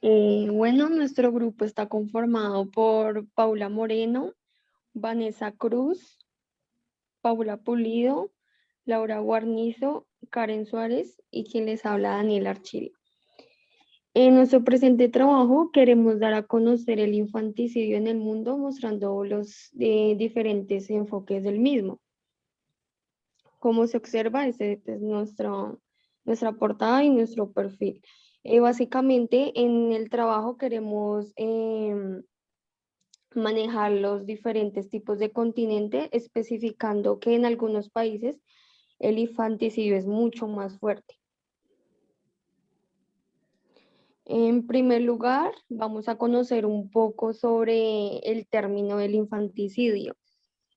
Bueno, nuestro grupo está conformado por Paula Moreno, Vanessa Cruz, Paula Pulido, Laura Guarnizo, Karen Suárez y quien les habla Daniel Archil. En nuestro presente trabajo queremos dar a conocer el infanticidio en el mundo mostrando los diferentes enfoques del mismo. Como se observa, ese es nuestra portada y nuestro perfil. Básicamente en el trabajo queremos manejar los diferentes tipos de continente, especificando que en algunos países el infanticidio es mucho más fuerte. En primer lugar, vamos a conocer un poco sobre el término del infanticidio.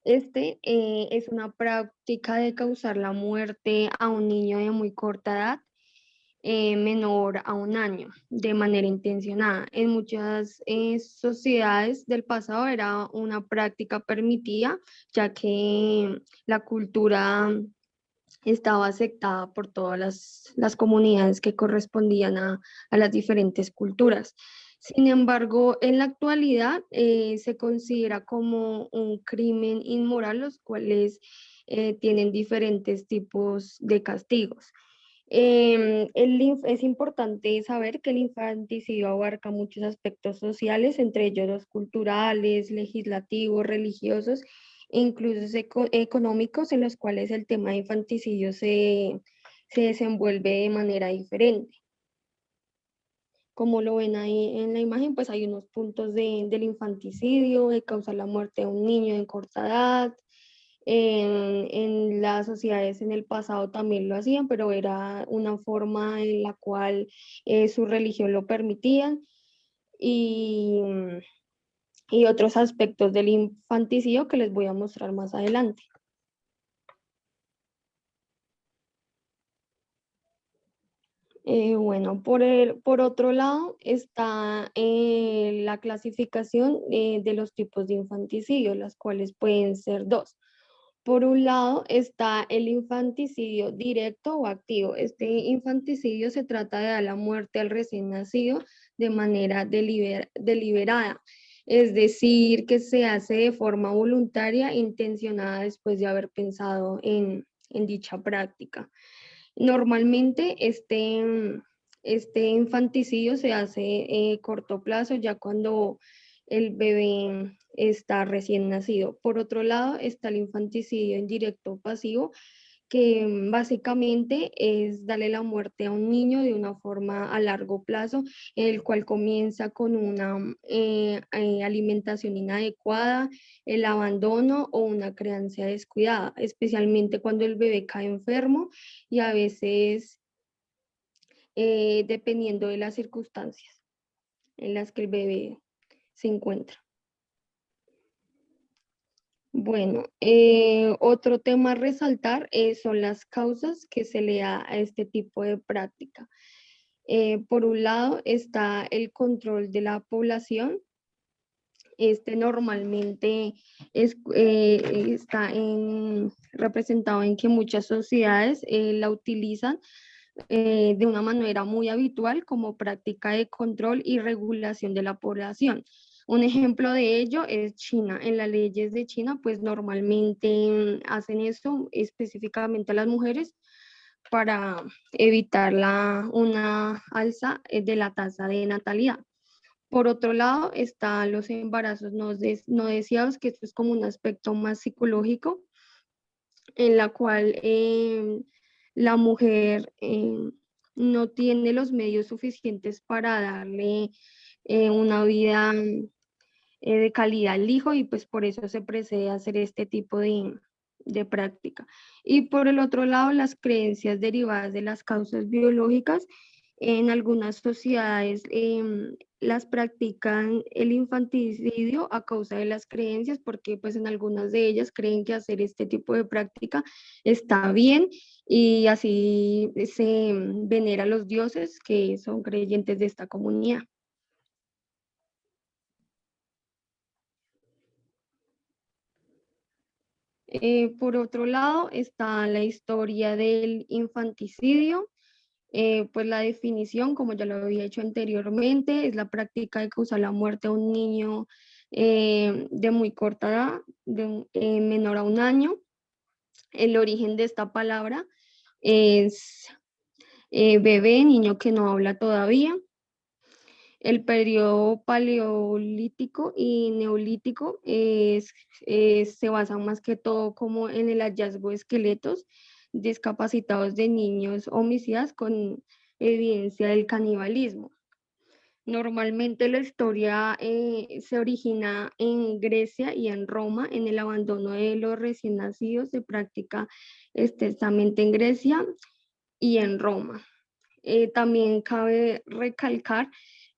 Es una práctica de causar la muerte a un niño de muy corta edad, menor a un año, de manera intencionada. En muchas sociedades del pasado era una práctica permitida, ya que la cultura estaba aceptada por todas las comunidades que correspondían a las diferentes culturas. Sin embargo, en la actualidad se considera como un crimen inmoral, los cuales tienen diferentes tipos de castigos. Es importante saber que el infanticidio abarca muchos aspectos sociales, entre ellos los culturales, legislativos, religiosos e incluso económicos, en los cuales el tema de infanticidio se desenvuelve de manera diferente. Como lo ven ahí en la imagen, pues hay unos puntos del infanticidio, de causar la muerte de un niño en corta edad. En las sociedades en el pasado también lo hacían, pero era una forma en la cual su religión lo permitían. Y, y otros aspectos del infanticidio que les voy a mostrar más adelante. Bueno, por otro lado está la clasificación de los tipos de infanticidio, las cuales pueden ser dos. Por un lado está el infanticidio directo o activo. Este infanticidio se trata de dar la muerte al recién nacido de manera deliberada, es decir, que se hace de forma voluntaria, intencionada después de haber pensado en dicha práctica. Normalmente este infanticidio se hace corto plazo, ya cuando el bebé está recién nacido. Por otro lado, está el infanticidio indirecto pasivo, que básicamente es darle la muerte a un niño de una forma a largo plazo, el cual comienza con una alimentación inadecuada, el abandono o una crianza descuidada, especialmente cuando el bebé cae enfermo y a veces dependiendo de las circunstancias en las que el bebé se encuentra. Bueno, otro tema a resaltar son las causas que se le da a este tipo de práctica. Por un lado está el control de la población. Este normalmente está representado en que muchas sociedades la utilizan de una manera muy habitual como práctica de control y regulación de la población. Un ejemplo de ello es China. En las leyes de China, pues normalmente hacen esto específicamente a las mujeres para evitar una alza de la tasa de natalidad. Por otro lado, están los embarazos no deseados, que esto es como un aspecto más psicológico, en la cual la mujer no tiene los medios suficientes para darle una vida de calidad al hijo y pues por eso se procede a hacer este tipo de práctica. Y por el otro lado, las creencias derivadas de las causas biológicas, en algunas sociedades las practican el infanticidio a causa de las creencias, porque pues en algunas de ellas creen que hacer este tipo de práctica está bien y así se venera a los dioses que son creyentes de esta comunidad. Por otro lado está la historia del infanticidio. Pues la definición, como ya lo había hecho anteriormente, es la práctica de causar la muerte a un niño de muy corta edad, menor a un año. El origen de esta palabra es bebé, niño que no habla todavía. El periodo paleolítico y neolítico se basan más que todo como en el hallazgo de esqueletos discapacitados de niños homicidas con evidencia del canibalismo. Normalmente la historia se origina en Grecia y en Roma, en el abandono de los recién nacidos, se practica extensamente en Grecia y en Roma. También cabe recalcar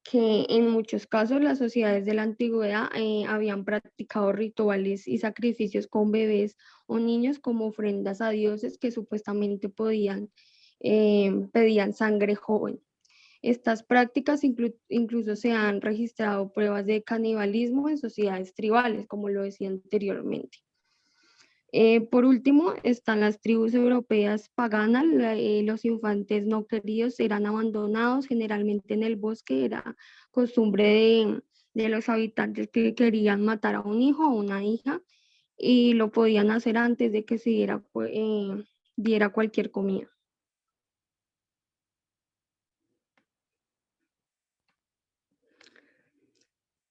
que en muchos casos las sociedades de la antigüedad habían practicado rituales y sacrificios con bebés o niños como ofrendas a dioses que supuestamente pedían sangre joven. Estas prácticas incluso se han registrado pruebas de canibalismo en sociedades tribales, como lo decía anteriormente. Por último, están las tribus europeas paganas. Los infantes no queridos eran abandonados generalmente en el bosque. Era costumbre de los habitantes que querían matar a un hijo o una hija y lo podían hacer antes de que se diera cualquier comida.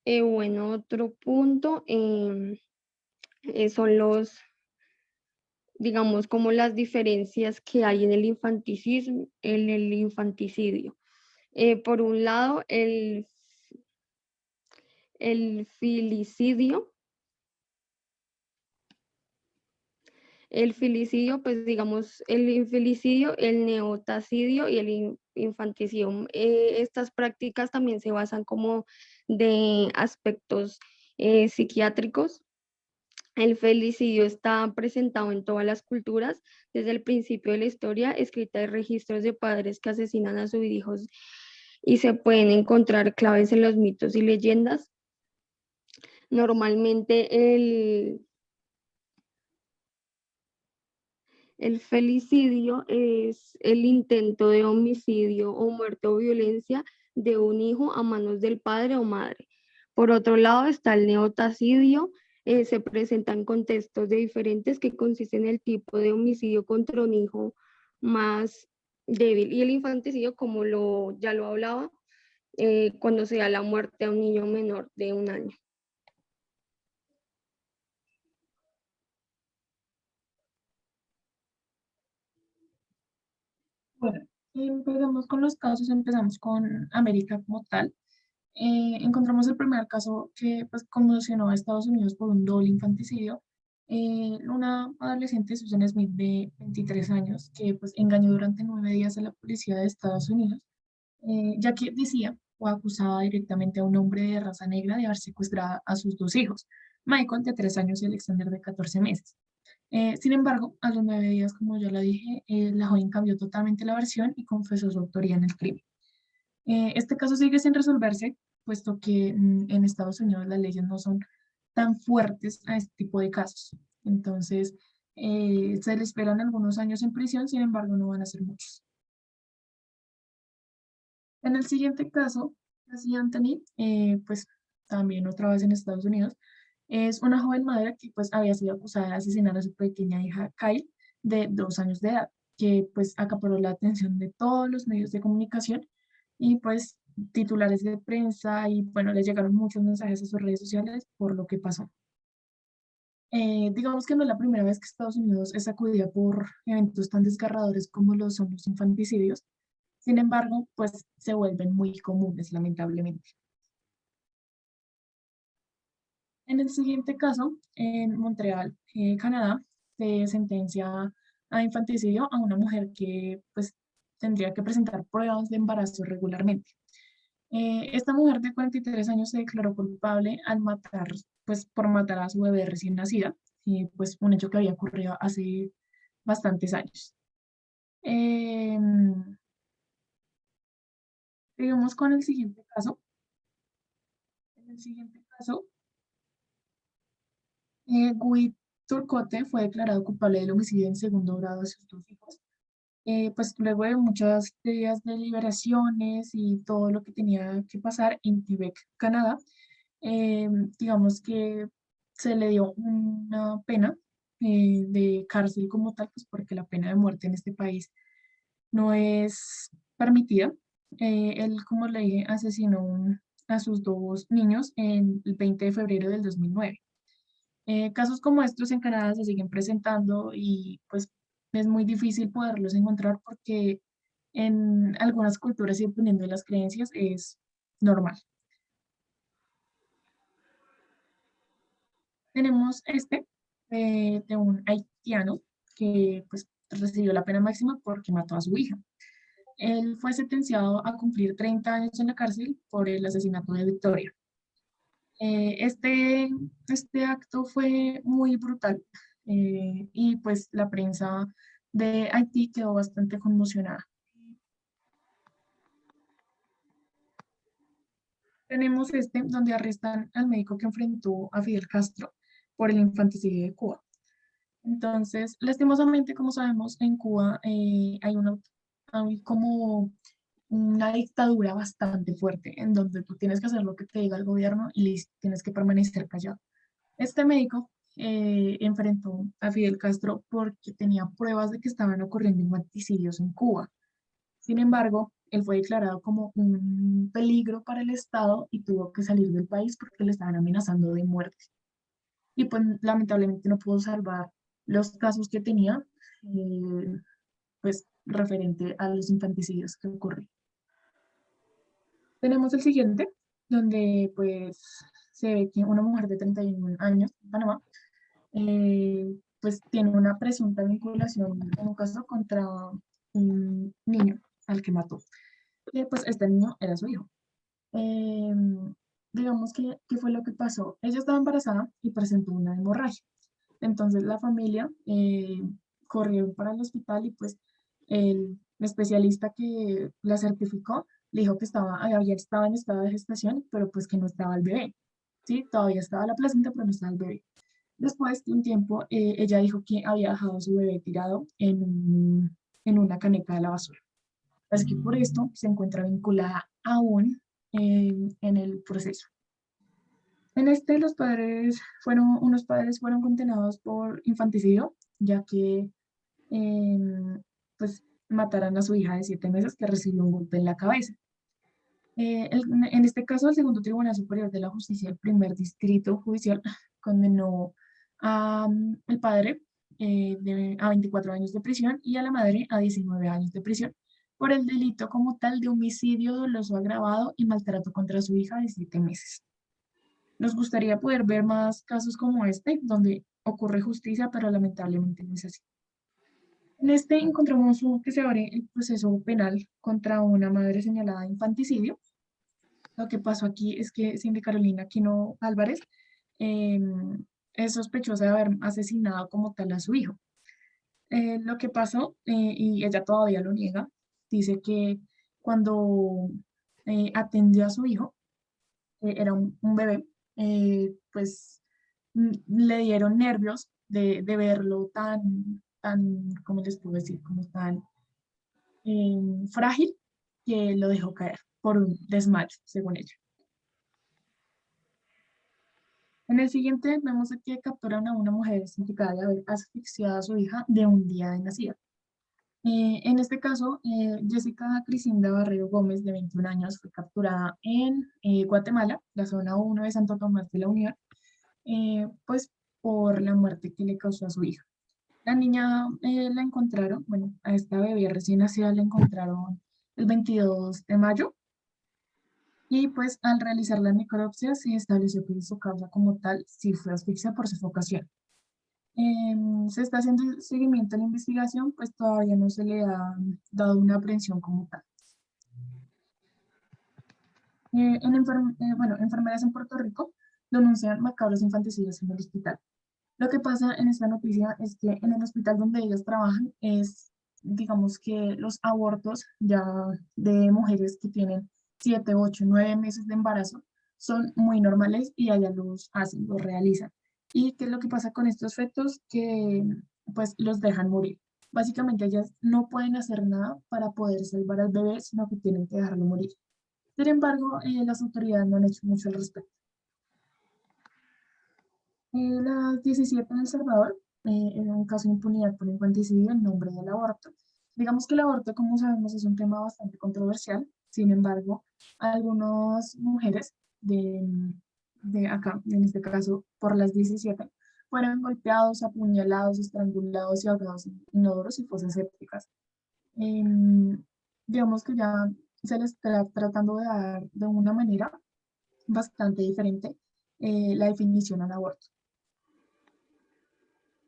Bueno, otro punto son digamos, como las diferencias que hay en en el infanticidio. Por un lado, el filicidio. El filicidio, pues digamos, el infilicidio, el neotacidio y el infanticidio. Estas prácticas también se basan como de aspectos psiquiátricos. El felicidio está presentado en todas las culturas. Desde el principio de la historia, escrita hay registros de padres que asesinan a sus hijos y se pueden encontrar claves en los mitos y leyendas. Normalmente el felicidio es el intento de homicidio o muerte o violencia de un hijo a manos del padre o madre. Por otro lado está el neotacidio, se presenta en contextos de diferentes que consiste en el tipo de homicidio contra un hijo más débil. Y el infanticidio, como ya lo hablaba, cuando se da la muerte a un niño menor de un año. Bueno, empezamos con los casos, empezamos con América como tal. Encontramos el primer caso que pues, conmocionó a Estados Unidos por un doble infanticidio. Una adolescente, Susan Smith, de 23 años, que pues, engañó durante 9 días a la policía de Estados Unidos, ya que decía o acusaba directamente a un hombre de raza negra de haber secuestrado a sus dos hijos, Michael, de 3 años, y Alexander, de 14 meses. Sin embargo, a los 9 días, como ya lo dije, la joven cambió totalmente la versión y confesó su autoría en el crimen. Este caso sigue sin resolverse, puesto que en Estados Unidos las leyes no son tan fuertes a este tipo de casos. Entonces, se le esperan algunos años en prisión, sin embargo, no van a ser muchos. En el siguiente caso, Cassie Anthony, pues también otra vez en Estados Unidos, es una joven madre que pues había sido acusada de asesinar a su pequeña hija Kyle, de 2 años de edad, que pues acaparó la atención de todos los medios de comunicación y pues titulares de prensa y bueno, les llegaron muchos mensajes a sus redes sociales por lo que pasó. Digamos que no es la primera vez que Estados Unidos es sacudida por eventos tan desgarradores como lo son los infanticidios. Sin embargo, pues se vuelven muy comunes, lamentablemente. En el siguiente caso, en Montreal, Canadá, se sentencia a infanticidio a una mujer que pues tendría que presentar pruebas de embarazo regularmente. Esta mujer de 43 años se declaró culpable al matar, pues por matar a su bebé recién nacida, pues un hecho que había ocurrido hace bastantes años. Em, Digamos con el siguiente caso. En el siguiente caso, Guy Turcotte fue declarado culpable del homicidio en segundo grado de sus dos hijos. Pues luego de muchos días de liberaciones y todo lo que tenía que pasar en Quebec, Canadá, eh, digamos que se le dio una pena de cárcel como tal, pues porque la pena de muerte en este país no es permitida. Él, como le dije, asesinó a sus dos niños en el 20 de febrero del 2009. Casos como estos en Canadá se siguen presentando y pues es muy difícil poderlos encontrar porque en algunas culturas y dependiendo de las creencias es normal. Tenemos este de un haitiano que pues recibió la pena máxima porque mató a su hija. Él fue sentenciado a cumplir 30 años en la cárcel por el asesinato de Victoria. Este acto fue muy brutal y pues la prensa de Haití quedó bastante conmocionada. Tenemos este donde arrestan al médico que enfrentó a Fidel Castro por el infanticidio de Cuba. Entonces, lastimosamente, como sabemos, en Cuba hay como una dictadura bastante fuerte en donde tú tienes que hacer lo que te diga el gobierno y tienes que permanecer callado. Este médico enfrentó a Fidel Castro porque tenía pruebas de que estaban ocurriendo infanticidios en Cuba. Sin embargo, él fue declarado como un peligro para el Estado y tuvo que salir del país porque le estaban amenazando de muerte. Y pues lamentablemente no pudo salvar los casos que tenía, pues referente a los infanticidios que ocurrieron. Tenemos el siguiente, donde pues se ve que una mujer de 31 años en Panamá pues tiene una presunta vinculación en un caso contra un niño al que mató. Pues este niño era su hijo. Eh, digamos que, ¿qué fue lo que pasó? Ella estaba embarazada y presentó una hemorragia. Entonces la familia corrió para el hospital y pues el especialista que la certificó le dijo que había estado en estado de gestación, pero pues que no estaba el bebé. Sí, todavía estaba la placenta, pero no estaba el bebé. Después de un tiempo, ella dijo que había dejado a su bebé tirado en una caneca de la basura. Así que por esto se encuentra vinculada aún en el proceso. En este, unos padres fueron condenados por infanticidio, ya que pues mataron a su hija de 7 meses que recibió un golpe en la cabeza. En este caso, el segundo Tribunal Superior de la Justicia, el primer distrito judicial, condenó al padre a 24 años de prisión y a la madre a 19 años de prisión por el delito como tal de homicidio doloso agravado y maltrato contra su hija de 7 meses. Nos gustaría poder ver más casos como este, donde ocurre justicia, pero lamentablemente no es así. En este encontramos que se abre el proceso penal contra una madre señalada de infanticidio. Lo que pasó aquí es que Cindy Carolina Aquino Álvarez eh, es sospechosa de haber asesinado como tal a su hijo. Lo que pasó, y ella todavía lo niega, dice que cuando atendió a su hijo, era un bebé, pues le dieron nervios de verlo ¿cómo les puedo decir? Como tan frágil que lo dejó caer por un desmayo, según ella. En el siguiente vemos que capturan a una mujer significada de haber asfixiado a su hija de un día de nacida. En este caso, Jessica Crisinda Barrero Gómez, de 21 años, fue capturada en Guatemala, la zona 1 de Santo Tomás de la Unión, pues por la muerte que le causó a su hija. La niña la encontraron, bueno, a esta bebé recién nacida la encontraron el 22 de mayo y pues al realizar la necropsia se estableció que su causa como tal sí fue asfixia por sofocación. Se está haciendo seguimiento a la investigación, pues todavía no se le ha dado una aprehensión como tal. Bueno, enfermeras en Puerto Rico denuncian macabros infanticidios en el hospital. Lo que pasa en esta noticia es que en el hospital donde ellas trabajan digamos que los abortos ya de mujeres que tienen 7, 8, 9 meses de embarazo son muy normales y allá los hacen, los realizan. ¿Y qué es lo que pasa con estos fetos? Que pues los dejan morir. Básicamente ellas no pueden hacer nada para poder salvar al bebé, sino que tienen que dejarlo morir. Sin embargo, las autoridades no han hecho mucho al respecto. Las 17 en El Salvador, en un caso de impunidad por infanticidio en nombre del aborto. Digamos que el aborto, como sabemos, es un tema bastante controversial. Sin embargo, algunas mujeres de acá, en este caso por las 17, fueron golpeados, apuñalados, estrangulados y ahogados en inodoros y fosas sépticas. Em, digamos que ya se les está tratando de dar de una manera bastante diferente la definición al aborto.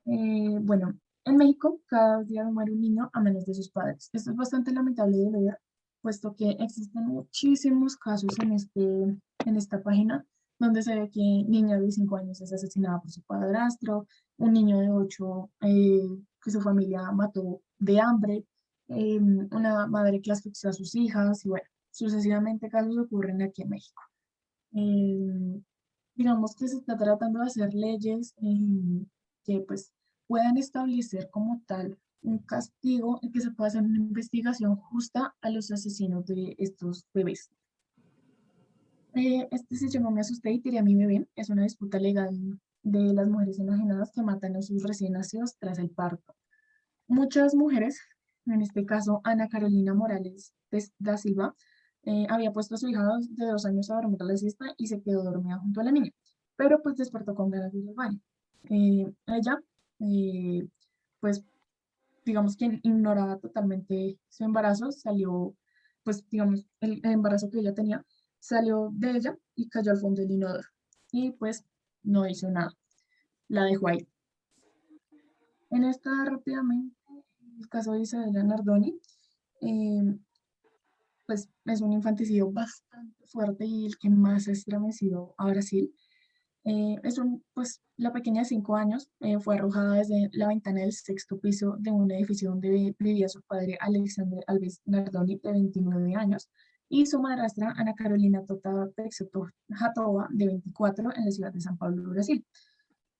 Bueno, en México cada día muere un niño a manos de sus padres. Esto es bastante lamentable de ver, puesto que existen muchísimos casos en esta página donde se ve que niña de 5 años es asesinada por su padrastro, un niño de 8 que su familia mató de hambre, una madre que asfixió a sus hijas y bueno, sucesivamente casos ocurren aquí en México. Eh, digamos que se está tratando de hacer leyes que pues puedan establecer como tal un castigo en que se pueda hacer una investigación justa a los asesinos de estos bebés. Este se llama Me asusté y tiré a mi bebé. Es una disputa legal de las mujeres enajenadas que matan a sus recién nacidos tras el parto. Muchas mujeres, en este caso Ana Carolina Morales da Silva, había puesto a su hija de 2 años a dormir a la siesta y se quedó dormida junto a la niña, pero pues despertó con ganas de ir al baño. Ella, eh, pues digamos que ignoraba totalmente su embarazo, salió, pues digamos, el embarazo que ella tenía, salió de ella y cayó al fondo del inodoro. Y pues no hizo nada, la dejó ahí. En esta rápidamente, el caso de Isabela Nardoni, eh, pues es un infanticidio bastante fuerte y el que más ha estremecido a Brasil. Pues la pequeña de 5 años fue arrojada desde la ventana del sexto piso de un edificio donde vivía su padre Alexander Alves Nardoni, de 29 años, y su madrastra Ana Carolina Tota Peixoto Jatova, de 24, en la ciudad de San Pablo, Brasil.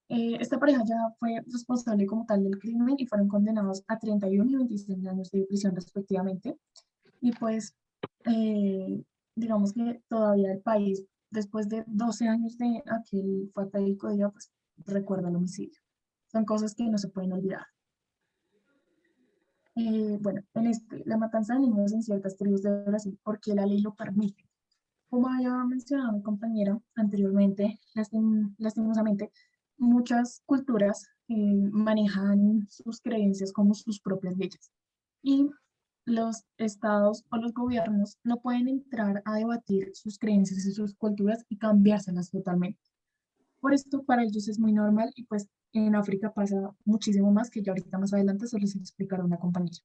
Esta pareja ya fue responsable como tal del crimen y fueron condenados a 31 y 26 años de prisión respectivamente. Y pues, eh, digamos que todavía el país, después de 12 años de aquel fatídico día, pues recuerda el homicidio. Son cosas que no se pueden olvidar. Bueno, la matanza de niños en ciertas tribus de Brasil, porque la ley lo permite. Como había mencionado mi compañera anteriormente, lastimosamente, muchas culturas manejan sus creencias como sus propias leyes. Y los estados o los gobiernos no pueden entrar a debatir sus creencias y sus culturas y cambiárselas totalmente. Por esto para ellos es muy normal y pues en África pasa muchísimo más que ya ahorita más adelante se les explicará una compañera.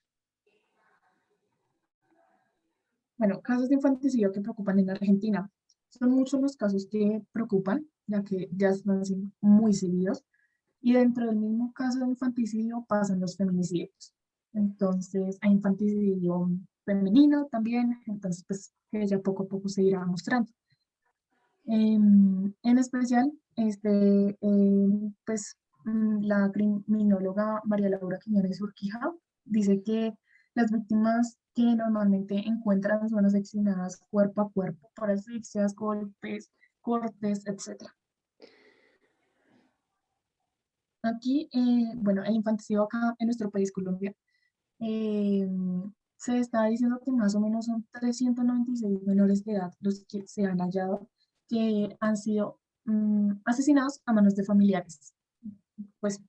Bueno, casos de infanticidio que preocupan en Argentina. Son muchos los casos que preocupan, ya que ya están siendo muy seguidos. Y dentro del mismo caso de infanticidio pasan los feminicidios. Entonces, hay infanticidio femenino también, entonces, pues, que ya poco a poco se irá mostrando. En especial, pues, la criminóloga María Laura Quiñones Urquija dice que las víctimas que normalmente encuentran son asesinadas cuerpo a cuerpo por asfixias, golpes, cortes, etc. Aquí, bueno, el infanticidio acá en nuestro país, Colombia, eh, se está diciendo que más o menos son 396 menores de edad los que se han hallado que han sido asesinados a manos de familiares, pues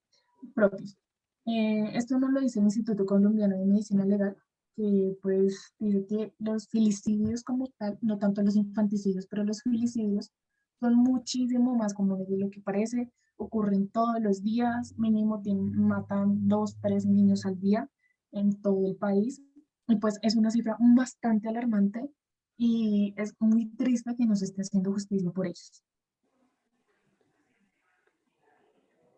propios. Esto nos lo dice el Instituto Colombiano de Medicina Legal, que pues dice que los filicidios como tal, no tanto los infanticidios, pero los filicidios son muchísimo más comunes de lo que parece, ocurren todos los días, mínimo matan 2, 3 niños al día en todo el país, y pues es una cifra bastante alarmante y es muy triste que no se esté haciendo justicia por ellos.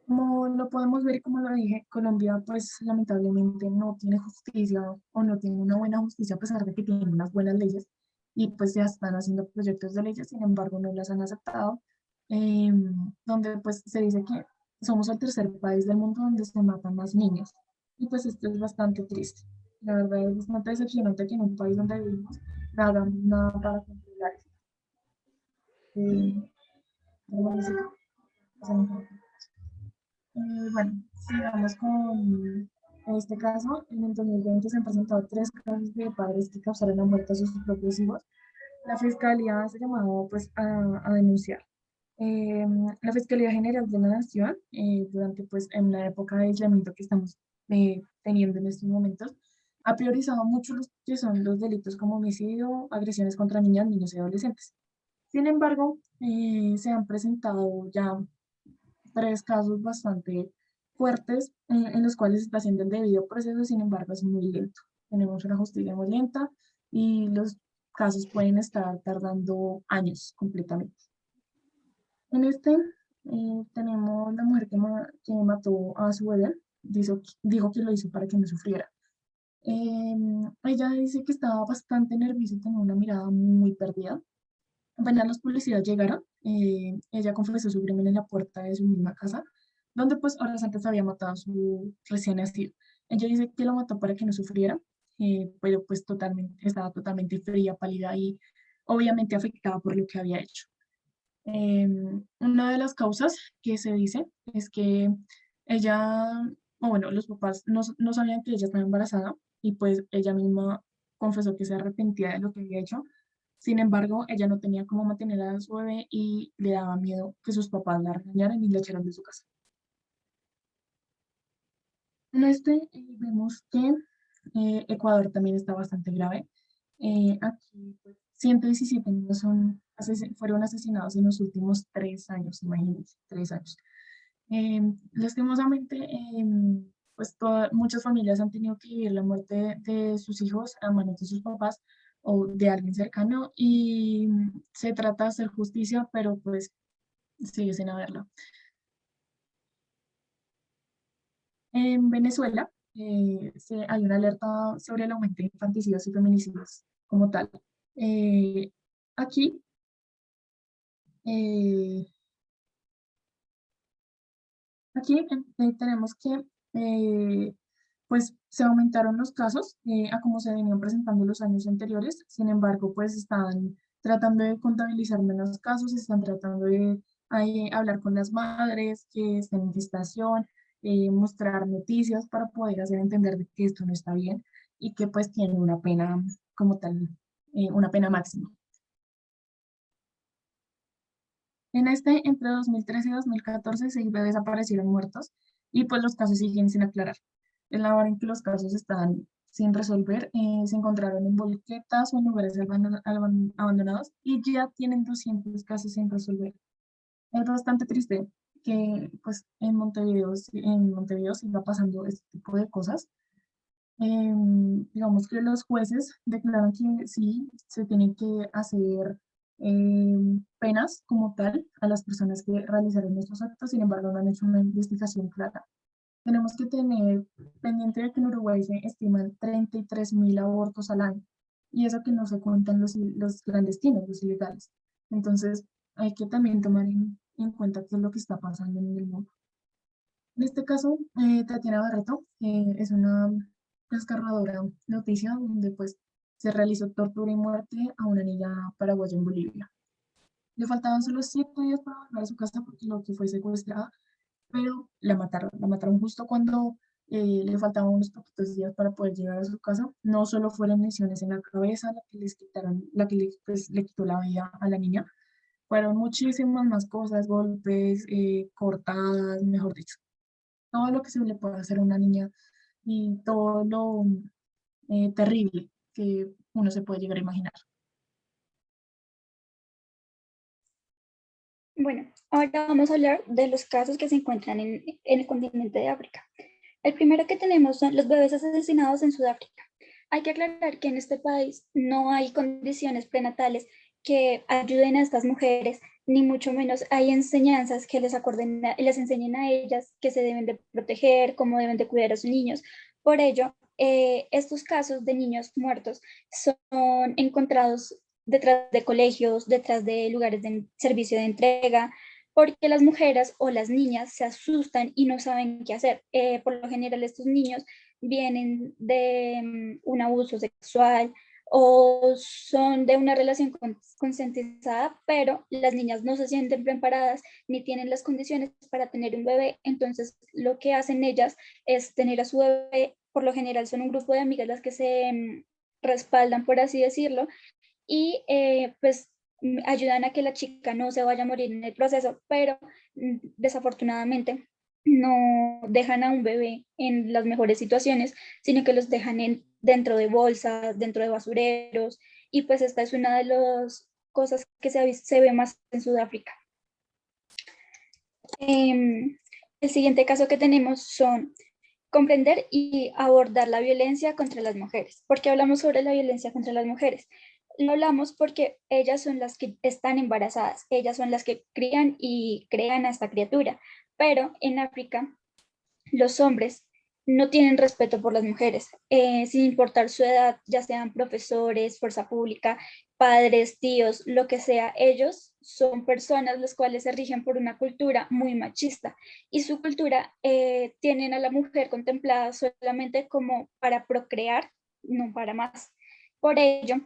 Como lo podemos ver, como lo dije, Colombia pues lamentablemente no tiene justicia o no tiene una buena justicia a pesar de que tiene unas buenas leyes y pues ya están haciendo proyectos de leyes, sin embargo no las han aceptado, donde pues se dice que somos el tercer país del mundo donde se matan más niños Y pues esto es bastante triste. La verdad es bastante decepcionante que en un país donde vivimos no hagan nada para controlar esto. Pero bueno, sí que pasa mucho. Bueno, sigamos con este caso. En el 2020 se han presentado 3 casos de padres que causaron la muerte a sus propios hijos. La fiscalía se llamó pues a denunciar. Eh, la Fiscalía General de la Nación, durante pues en la época de aislamiento que estamos teniendo en estos momentos, ha priorizado mucho los que son los delitos como homicidio, agresiones contra niñas, niños y adolescentes. Sin embargo, se han presentado ya 3 casos bastante fuertes en los cuales se está haciendo el debido proceso, sin embargo es muy lento. Tenemos una justicia muy lenta y los casos pueden estar tardando años completamente. En este tenemos la mujer que mató a su bebé, dijo que lo hizo para que no sufriera. Ella dice que estaba bastante nerviosa y tenía una mirada muy perdida. Apenas los policías llegaron, ella confesó su crimen en la puerta de su misma casa, donde pues horas antes había matado a su recién nacido. Ella dice que lo mató para que no sufriera, pero pues estaba totalmente fría, pálida y obviamente afectada por lo que había hecho. Una de las causas que se dice es que ella, o bueno, los papás no sabían que ella estaba embarazada y pues ella misma confesó que se arrepentía de lo que había hecho. Sin embargo, ella no tenía cómo mantener a su bebé y le daba miedo que sus papás la regañaran y la echaran de su casa. En este vemos que Ecuador también está bastante grave. Aquí pues, 117 niños fueron asesinados en los últimos 3 años, imagínense, 3 años. Lastimosamente, pues muchas familias han tenido que vivir la muerte de sus hijos a manos de sus papás o de alguien cercano y se trata de hacer justicia, pero pues sigue sin haberla. En Venezuela hay una alerta sobre el aumento de infanticidios y feminicidios como tal. Eh, aquí eh, tenemos que pues se aumentaron los casos a como se venían presentando los años anteriores. Sin embargo, pues están tratando de contabilizar menos casos, están tratando de hablar con las madres que estén en gestación, mostrar noticias para poder hacer entender de que esto no está bien y que pues tiene una pena como tal, una pena máxima. En este, entre 2013 y 2014, 6 bebés aparecieron muertos y pues los casos siguen sin aclarar. En la hora en que los casos están sin resolver, se encontraron en volquetas o en lugares abandonados y ya tienen 200 casos sin resolver. Es bastante triste que pues en Montevideo siga pasando este tipo de cosas. Digamos que los jueces declaran que sí, se tienen que hacer penas como tal a las personas que realizaron estos actos, sin embargo no han hecho una investigación clara. Tenemos que tener pendiente de que en Uruguay se estiman 33.000 abortos al año, y eso que no se cuentan los clandestinos, los ilegales. Entonces hay que también tomar en cuenta qué es lo que está pasando en el mundo. En este caso, Tatiana Barreto es una desgarradora noticia donde pues se realizó tortura y muerte a una niña paraguaya en Bolivia. Le faltaban solo 7 días para volver a su casa porque lo que fue secuestrada, pero la mataron justo cuando le faltaban unos poquitos días para poder llegar a su casa. No solo fueron lesiones en la cabeza la que les quitaron, la que pues, le quitó la vida a la niña, fueron muchísimas más cosas, golpes, cortadas, mejor dicho todo lo que se le puede hacer a una niña y todo lo terrible que uno se puede llegar a imaginar. Bueno, ahora vamos a hablar de los casos que se encuentran en el continente de África. El primero que tenemos son los bebés asesinados en Sudáfrica. Hay que aclarar que en este país no hay condiciones prenatales que ayuden a estas mujeres, ni mucho menos hay enseñanzas que les enseñen a ellas que se deben de proteger, cómo deben de cuidar a sus niños. Por ello, estos casos de niños muertos son encontrados detrás de colegios, detrás de lugares de servicio de entrega, porque las mujeres o las niñas se asustan y no saben qué hacer. Por lo general, estos niños vienen de un abuso sexual o son de una relación consentizada, pero las niñas no se sienten preparadas ni tienen las condiciones para tener un bebé. Entonces lo que hacen ellas es tener a su bebé. Por lo general son un grupo de amigas las que se respaldan, por así decirlo, y pues ayudan a que la chica no se vaya a morir en el proceso, pero desafortunadamente no dejan a un bebé en las mejores situaciones, sino que los dejan dentro de bolsas, dentro de basureros, y pues esta es una de las cosas que se ve más en Sudáfrica. El siguiente caso que tenemos son comprender y abordar la violencia contra las mujeres. ¿Por qué hablamos sobre la violencia contra las mujeres? Lo hablamos porque ellas son las que están embarazadas, ellas son las que crían y crean a esta criatura, pero en África los hombres no tienen respeto por las mujeres, sin importar su edad, ya sean profesores, fuerza pública, padres, tíos, lo que sea. Ellos son personas las cuales se rigen por una cultura muy machista, y su cultura tienen a la mujer contemplada solamente como para procrear, no para más. Por ello,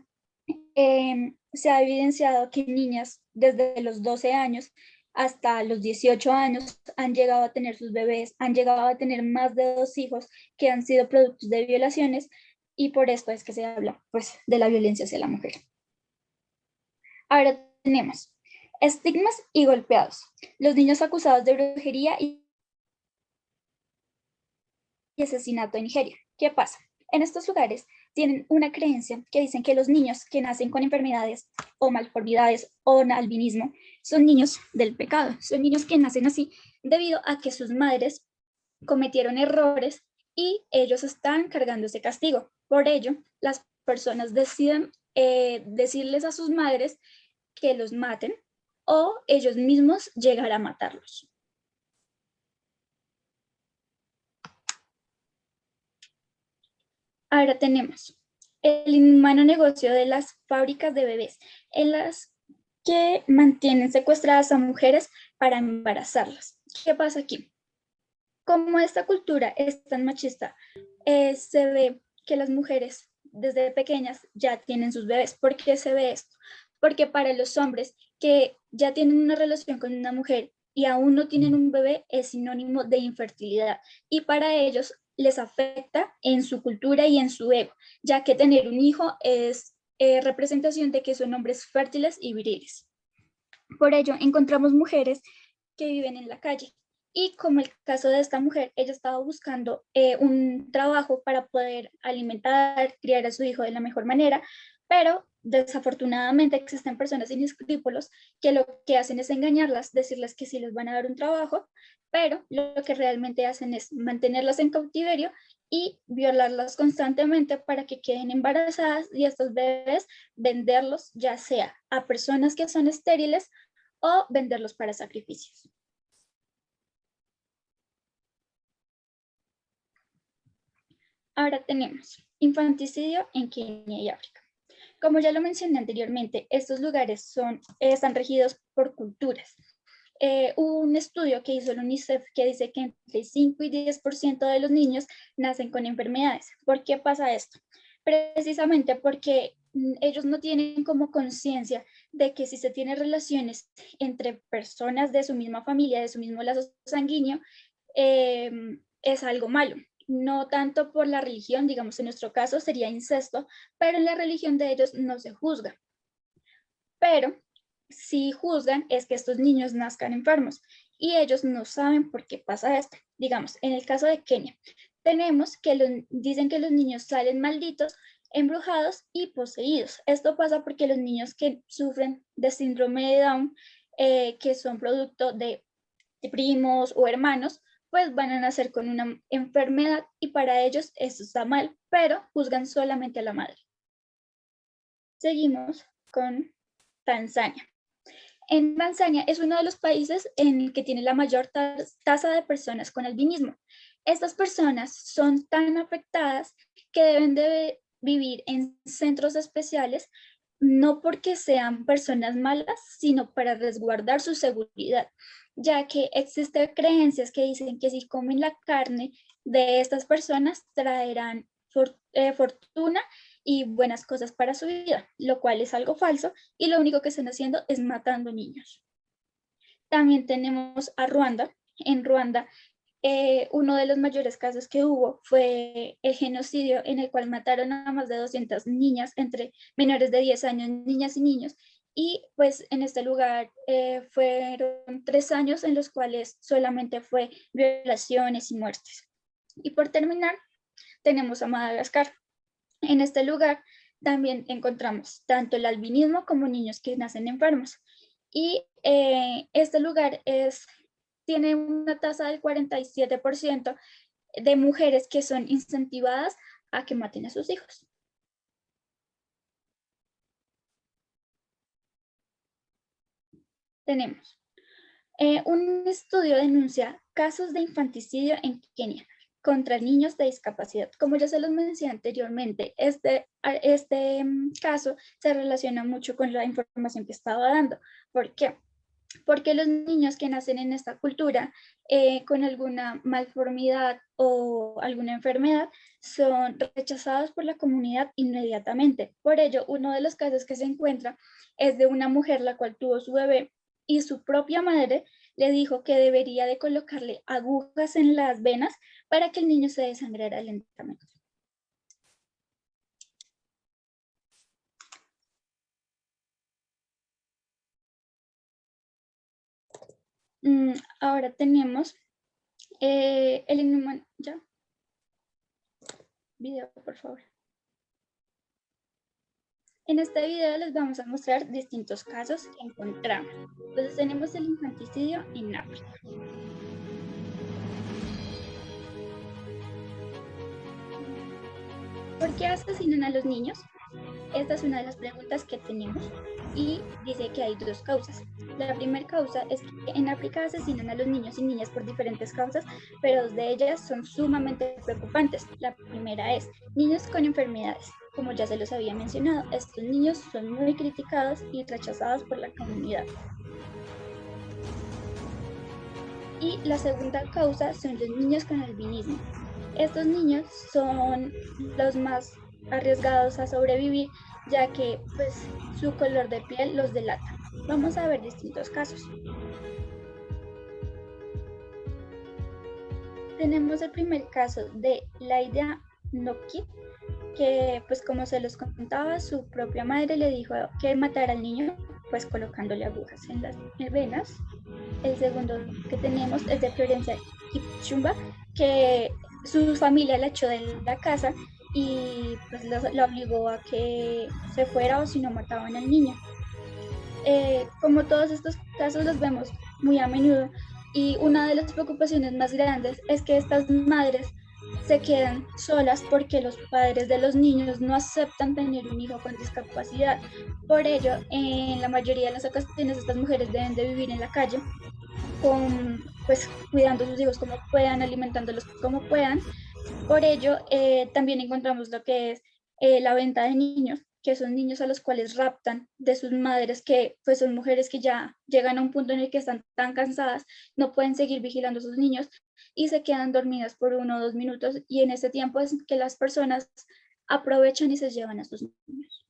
se ha evidenciado que niñas desde los 12 años hasta los 18 años han llegado a tener sus bebés, han llegado a tener más de 2 hijos que han sido productos de violaciones, y por esto es que se habla pues de la violencia hacia la mujer. Ahora tenemos estigmas y golpeados. Los niños acusados de brujería y asesinato en Nigeria. ¿Qué pasa? En estos lugares tienen una creencia que dicen que los niños que nacen con enfermedades o malformidades o albinismo son niños del pecado, son niños que nacen así debido a que sus madres cometieron errores y ellos están cargando ese castigo. Por ello, las personas deciden decirles a sus madres que los maten o ellos mismos llegar a matarlos. Ahora tenemos el inhumano negocio de las fábricas de bebés, en las que mantienen secuestradas a mujeres para embarazarlas. ¿Qué pasa aquí? Como esta cultura es tan machista, se ve que las mujeres desde pequeñas ya tienen sus bebés. ¿Por qué se ve esto? Porque para los hombres que ya tienen una relación con una mujer y aún no tienen un bebé es sinónimo de infertilidad, y para ellos les afecta en su cultura y en su ego, ya que tener un hijo es representación de que son hombres fértiles y viriles. Por ello, encontramos mujeres que viven en la calle, y como el caso de esta mujer, ella estaba buscando un trabajo para poder alimentar, criar a su hijo de la mejor manera, pero desafortunadamente existen personas sin escrúpulos que lo que hacen es engañarlas, decirles que sí les van a dar un trabajo, pero lo que realmente hacen es mantenerlas en cautiverio y violarlas constantemente para que queden embarazadas, y estos bebés venderlos ya sea a personas que son estériles o venderlos para sacrificios. Ahora tenemos infanticidio en Kenia y África. Como ya lo mencioné anteriormente, estos lugares están regidos por culturas. Hubo un estudio que hizo el UNICEF que dice que entre 5 y 10% de los niños nacen con enfermedades. ¿Por qué pasa esto? Precisamente porque ellos no tienen como conciencia de que si se tienen relaciones entre personas de su misma familia, de su mismo lazo sanguíneo, es algo malo. No tanto por la religión, digamos en nuestro caso sería incesto, pero en la religión de ellos no se juzga. Pero si juzgan es que estos niños nazcan enfermos, y ellos no saben por qué pasa esto. Digamos, en el caso de Kenia, tenemos que dicen que los niños salen malditos, embrujados y poseídos. Esto pasa porque los niños que sufren de síndrome de Down, que son producto de primos o hermanos, pues van a nacer con una enfermedad, y para ellos eso está mal, pero juzgan solamente a la madre. Seguimos con Tanzania. En Tanzania es uno de los países en el que tiene la mayor tasa de personas con albinismo. Estas personas son tan afectadas que deben de vivir en centros especiales, no porque sean personas malas, sino para resguardar su seguridad, ya que existen creencias que dicen que si comen la carne de estas personas traerán fortuna y buenas cosas para su vida, lo cual es algo falso y lo único que están haciendo es matando niños. También tenemos a Ruanda. En Ruanda, uno de los mayores casos que hubo fue el genocidio en el cual mataron a más de 200 niñas entre menores de 10 años, niñas y niños. Y pues en este lugar fueron 3 años en los cuales solamente fue violaciones y muertes. Y por terminar, tenemos a Madagascar. En este lugar también encontramos tanto el albinismo como niños que nacen enfermos. Y este lugar tiene una tasa del 47% de mujeres que son incentivadas a que maten a sus hijos. Tenemos un estudio denuncia casos de infanticidio en Kenia contra niños de discapacidad. Como ya se los mencioné anteriormente, este caso se relaciona mucho con la información que estaba dando. ¿Por qué? Porque los niños que nacen en esta cultura con alguna malformidad o alguna enfermedad son rechazados por la comunidad inmediatamente. Por ello, uno de los casos que se encuentra es de una mujer la cual tuvo su bebé y su propia madre le dijo que debería de colocarle agujas en las venas para que el niño se desangrara lentamente. Ahora tenemos el inhumano. ¿Ya? Video, por favor. En este video les vamos a mostrar distintos casos que encontramos. Entonces tenemos el infanticidio en África. ¿Por qué asesinan a los niños? Esta es una de las preguntas que tenemos y dice que hay dos causas. La primera causa es que en África asesinan a los niños y niñas por diferentes causas, pero dos de ellas son sumamente preocupantes. La primera es niños con enfermedades. Como ya se los había mencionado, estos niños son muy criticados y rechazados por la comunidad. Y la segunda causa son los niños con albinismo. Estos niños son los más arriesgados a sobrevivir, ya que pues, su color de piel los delata. Vamos a ver distintos casos. Tenemos el primer caso de Laida Noki, que pues como se los contaba, su propia madre le dijo que matara al niño, pues colocándole agujas en las venas. El segundo que tenemos es de Florencia Kipchumba, que su familia la echó de la casa y pues la obligó a que se fuera o si no mataban al niño. Como todos estos casos los vemos muy a menudo y una de las preocupaciones más grandes es que estas madres se quedan solas porque los padres de los niños no aceptan tener un hijo con discapacidad. Por ello, en la mayoría de las ocasiones estas mujeres deben de vivir en la calle pues cuidando a sus hijos como puedan, alimentándolos como puedan. Por ello, también encontramos lo que es la venta de niños, que son niños a los cuales raptan de sus madres, que pues son mujeres que ya llegan a un punto en el que están tan cansadas, no pueden seguir vigilando a sus niños y se quedan dormidas por 1 o 2 minutos y en ese tiempo es que las personas aprovechan y se llevan a sus niños.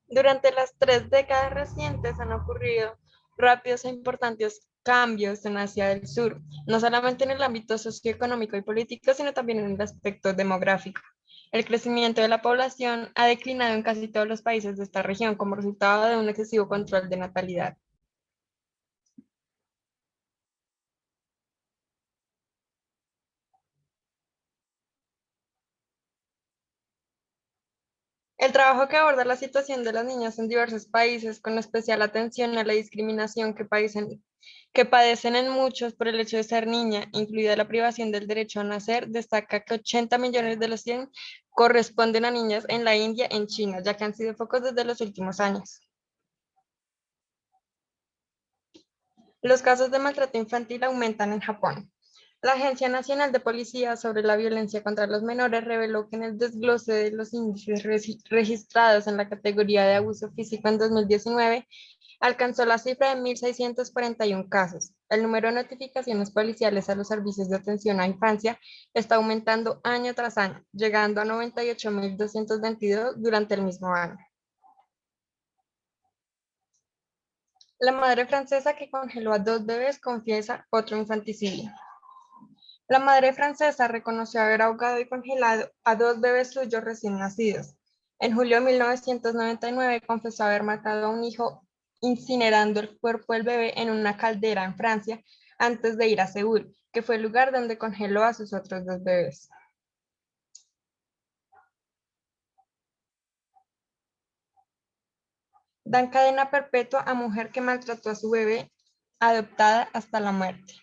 Durante las 3 décadas recientes han ocurrido rápidos e importantes cambios en Asia del Sur, no solamente en el ámbito socioeconómico y político, sino también en el aspecto demográfico. El crecimiento de la población ha declinado en casi todos los países de esta región como resultado de un excesivo control de natalidad. El trabajo que aborda la situación de las niñas en diversos países, con especial atención a la discriminación que padecen en muchos por el hecho de ser niña, incluida la privación del derecho a nacer, destaca que 80 millones de los 100 corresponden a niñas en la India y en China, ya que han sido focos desde los últimos años. Los casos de maltrato infantil aumentan en Japón. La Agencia Nacional de Policía sobre la Violencia contra los Menores reveló que en el desglose de los índices registrados en la categoría de abuso físico en 2019, alcanzó la cifra de 1.641 casos. El número de notificaciones policiales a los servicios de atención a infancia está aumentando año tras año, llegando a 98.222 durante el mismo año. La madre francesa que congeló a 2 bebés confiesa otro infanticidio. La madre francesa reconoció haber ahogado y congelado a 2 bebés suyos recién nacidos. En julio de 1999 confesó haber matado a un hijo incinerando el cuerpo del bebé en una caldera en Francia antes de ir a Seúl, que fue el lugar donde congeló a sus otros 2 bebés. Dan cadena perpetua a mujer que maltrató a su bebé adoptada hasta la muerte.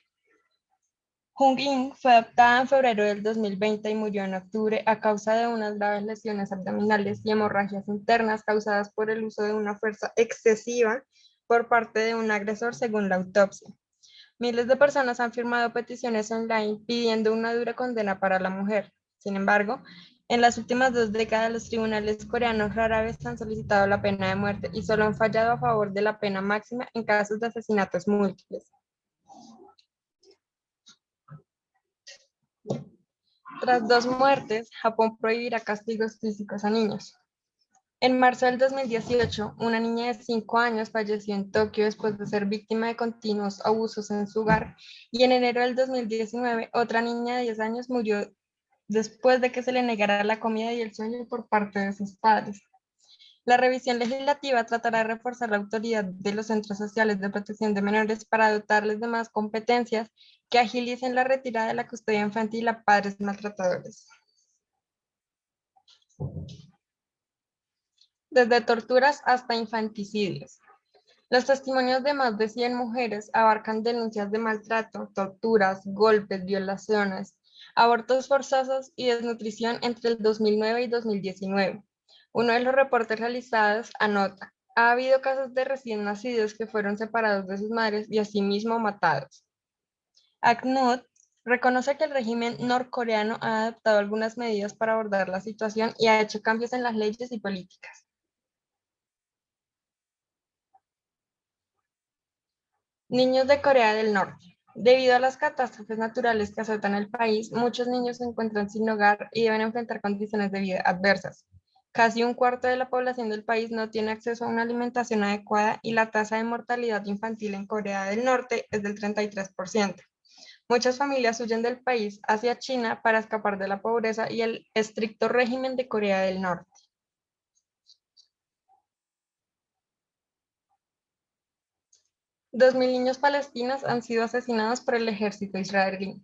Jung In fue adoptada en febrero del 2020 y murió en octubre a causa de unas graves lesiones abdominales y hemorragias internas causadas por el uso de una fuerza excesiva por parte de un agresor, según la autopsia. Miles de personas han firmado peticiones online pidiendo una dura condena para la mujer. Sin embargo, en las últimas 2 décadas, los tribunales coreanos rara vez han solicitado la pena de muerte y solo han fallado a favor de la pena máxima en casos de asesinatos múltiples. Tras 2 muertes, Japón prohibirá castigos físicos a niños. En marzo del 2018, una niña de 5 años falleció en Tokio después de ser víctima de continuos abusos en su hogar, y en enero del 2019, otra niña de 10 años murió después de que se le negara la comida y el sueño por parte de sus padres. La revisión legislativa tratará de reforzar la autoridad de los centros sociales de protección de menores para dotarles de más competencias que agilicen la retirada de la custodia infantil a padres maltratadores. Desde torturas hasta infanticidios. Los testimonios de más de 100 mujeres abarcan denuncias de maltrato, torturas, golpes, violaciones, abortos forzosos y desnutrición entre el 2009 y 2019. Uno de los reportes realizados anota: ha habido casos de recién nacidos que fueron separados de sus madres y asimismo matados. ACNUD reconoce que el régimen norcoreano ha adoptado algunas medidas para abordar la situación y ha hecho cambios en las leyes y políticas. Niños de Corea del Norte. Debido a las catástrofes naturales que azotan el país, muchos niños se encuentran sin hogar y deben enfrentar condiciones de vida adversas. Casi un cuarto de la población del país no tiene acceso a una alimentación adecuada y la tasa de mortalidad infantil en Corea del Norte es del 33%. Muchas familias huyen del país hacia China para escapar de la pobreza y el estricto régimen de Corea del Norte. 2.000 niños palestinos han sido asesinados por el ejército israelí.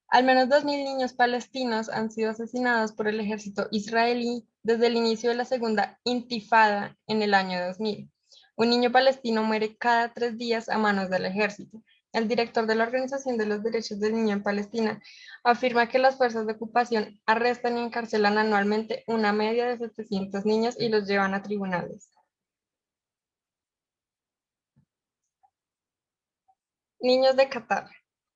Al menos 2.000 niños palestinos han sido asesinados por el ejército israelí desde el inicio de la segunda intifada en el año 2000. Un niño palestino muere cada 3 días a manos del ejército. El director de la Organización de los Derechos del Niño en Palestina afirma que las fuerzas de ocupación arrestan y encarcelan anualmente una media de 700 niños y los llevan a tribunales. Niños de Qatar.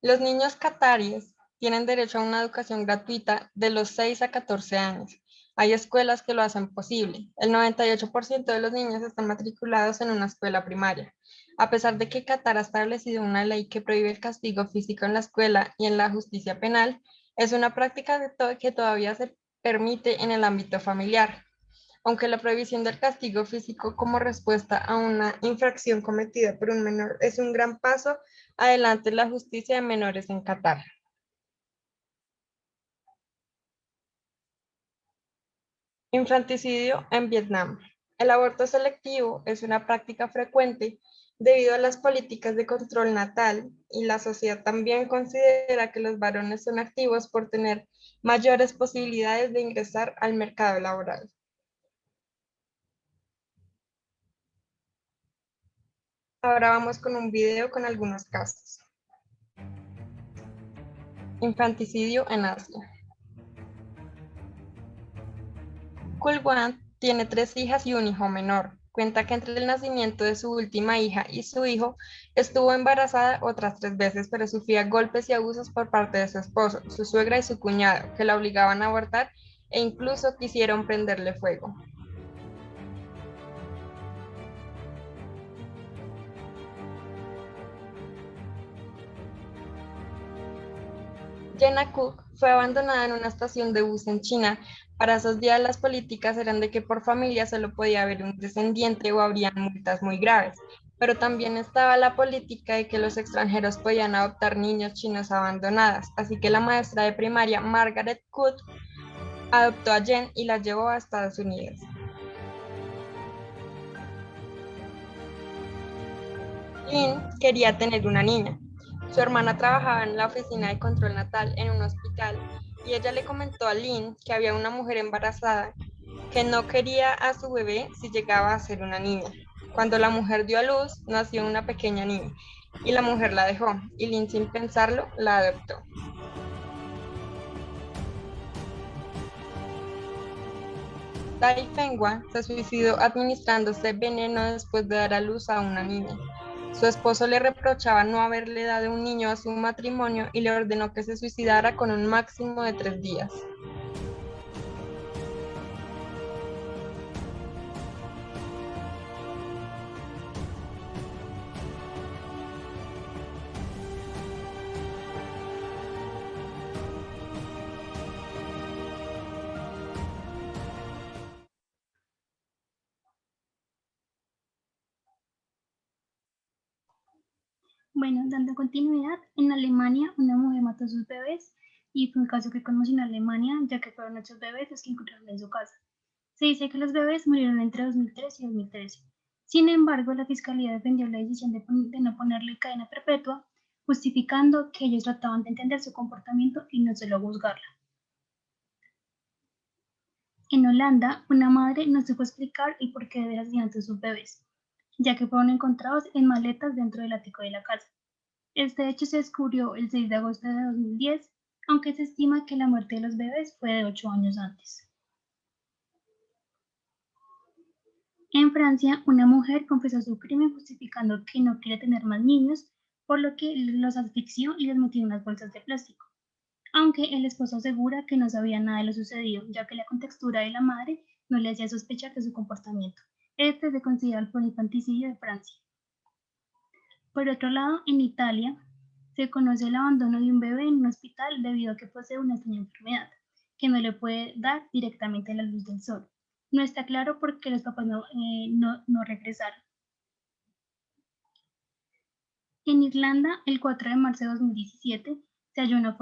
Los niños qataríes tienen derecho a una educación gratuita de los 6 a 14 años. Hay escuelas que lo hacen posible. El 98% de los niños están matriculados en una escuela primaria. A pesar de que Qatar ha establecido una ley que prohíbe el castigo físico en la escuela y en la justicia penal, es una práctica que todavía se permite en el ámbito familiar. Aunque la prohibición del castigo físico como respuesta a una infracción cometida por un menor es un gran paso adelante en la justicia de menores en Qatar. Infanticidio en Vietnam. El aborto selectivo es una práctica frecuente debido a las políticas de control natal, y la sociedad también considera que los varones son activos por tener mayores posibilidades de ingresar al mercado laboral. Ahora vamos con un video con algunos casos. Infanticidio en Asia. Kulwant tiene 3 hijas y un hijo menor. Cuenta que entre el nacimiento de su última hija y su hijo estuvo embarazada otras 3 veces, pero sufría golpes y abusos por parte de su esposo, su suegra y su cuñado, que la obligaban a abortar e incluso quisieron prenderle fuego. Jenna Cook fue abandonada en una estación de bus en China. Para esos días las políticas eran de que por familia solo podía haber un descendiente o habrían multas muy graves, pero también estaba la política de que los extranjeros podían adoptar niños chinos abandonados, así que la maestra de primaria Margaret Cook adoptó a Jen y la llevó a Estados Unidos. Lynn quería tener una niña. Su hermana trabajaba en la oficina de control natal en un hospital y ella le comentó a Lynn que había una mujer embarazada que no quería a su bebé si llegaba a ser una niña. Cuando la mujer dio a luz, nació una pequeña niña y la mujer la dejó y Lynn sin pensarlo la adoptó. Tai Fenghua se suicidó administrándose veneno después de dar a luz a una niña. Su esposo le reprochaba no haberle dado un niño a su matrimonio y le ordenó que se suicidara con un máximo de 3 días. Bueno, dando continuidad, en Alemania una mujer mató a sus bebés y fue un caso que conmocionó a Alemania, ya que fueron 8 bebés los que encontraron en su casa. Se dice que los bebés murieron entre 2003 y 2013. Sin embargo, la fiscalía defendió la decisión de no ponerle cadena perpetua, justificando que ellos trataban de entender su comportamiento y no solo juzgarla. En Holanda, una madre no supo explicar el porqué del asesinato de sus bebés, ya que fueron encontrados en maletas dentro del ático de la casa. Este hecho se descubrió el 6 de agosto de 2010, aunque se estima que la muerte de los bebés fue de 8 años antes. En Francia, una mujer confesó su crimen justificando que no quiere tener más niños, por lo que los asfixió y los metió en unas bolsas de plástico. Aunque el esposo asegura que no sabía nada de lo sucedido, ya que la contextura de la madre no le hacía sospechar de su comportamiento. Este se considera el infanticidio de Francia. Por otro lado, en Italia, se conoce el abandono de un bebé en un hospital debido a que posee una extraña enfermedad, que no le puede dar directamente la luz del sol. No está claro por qué los papás no regresaron. En Irlanda, el 4 de marzo de 2017, se halló una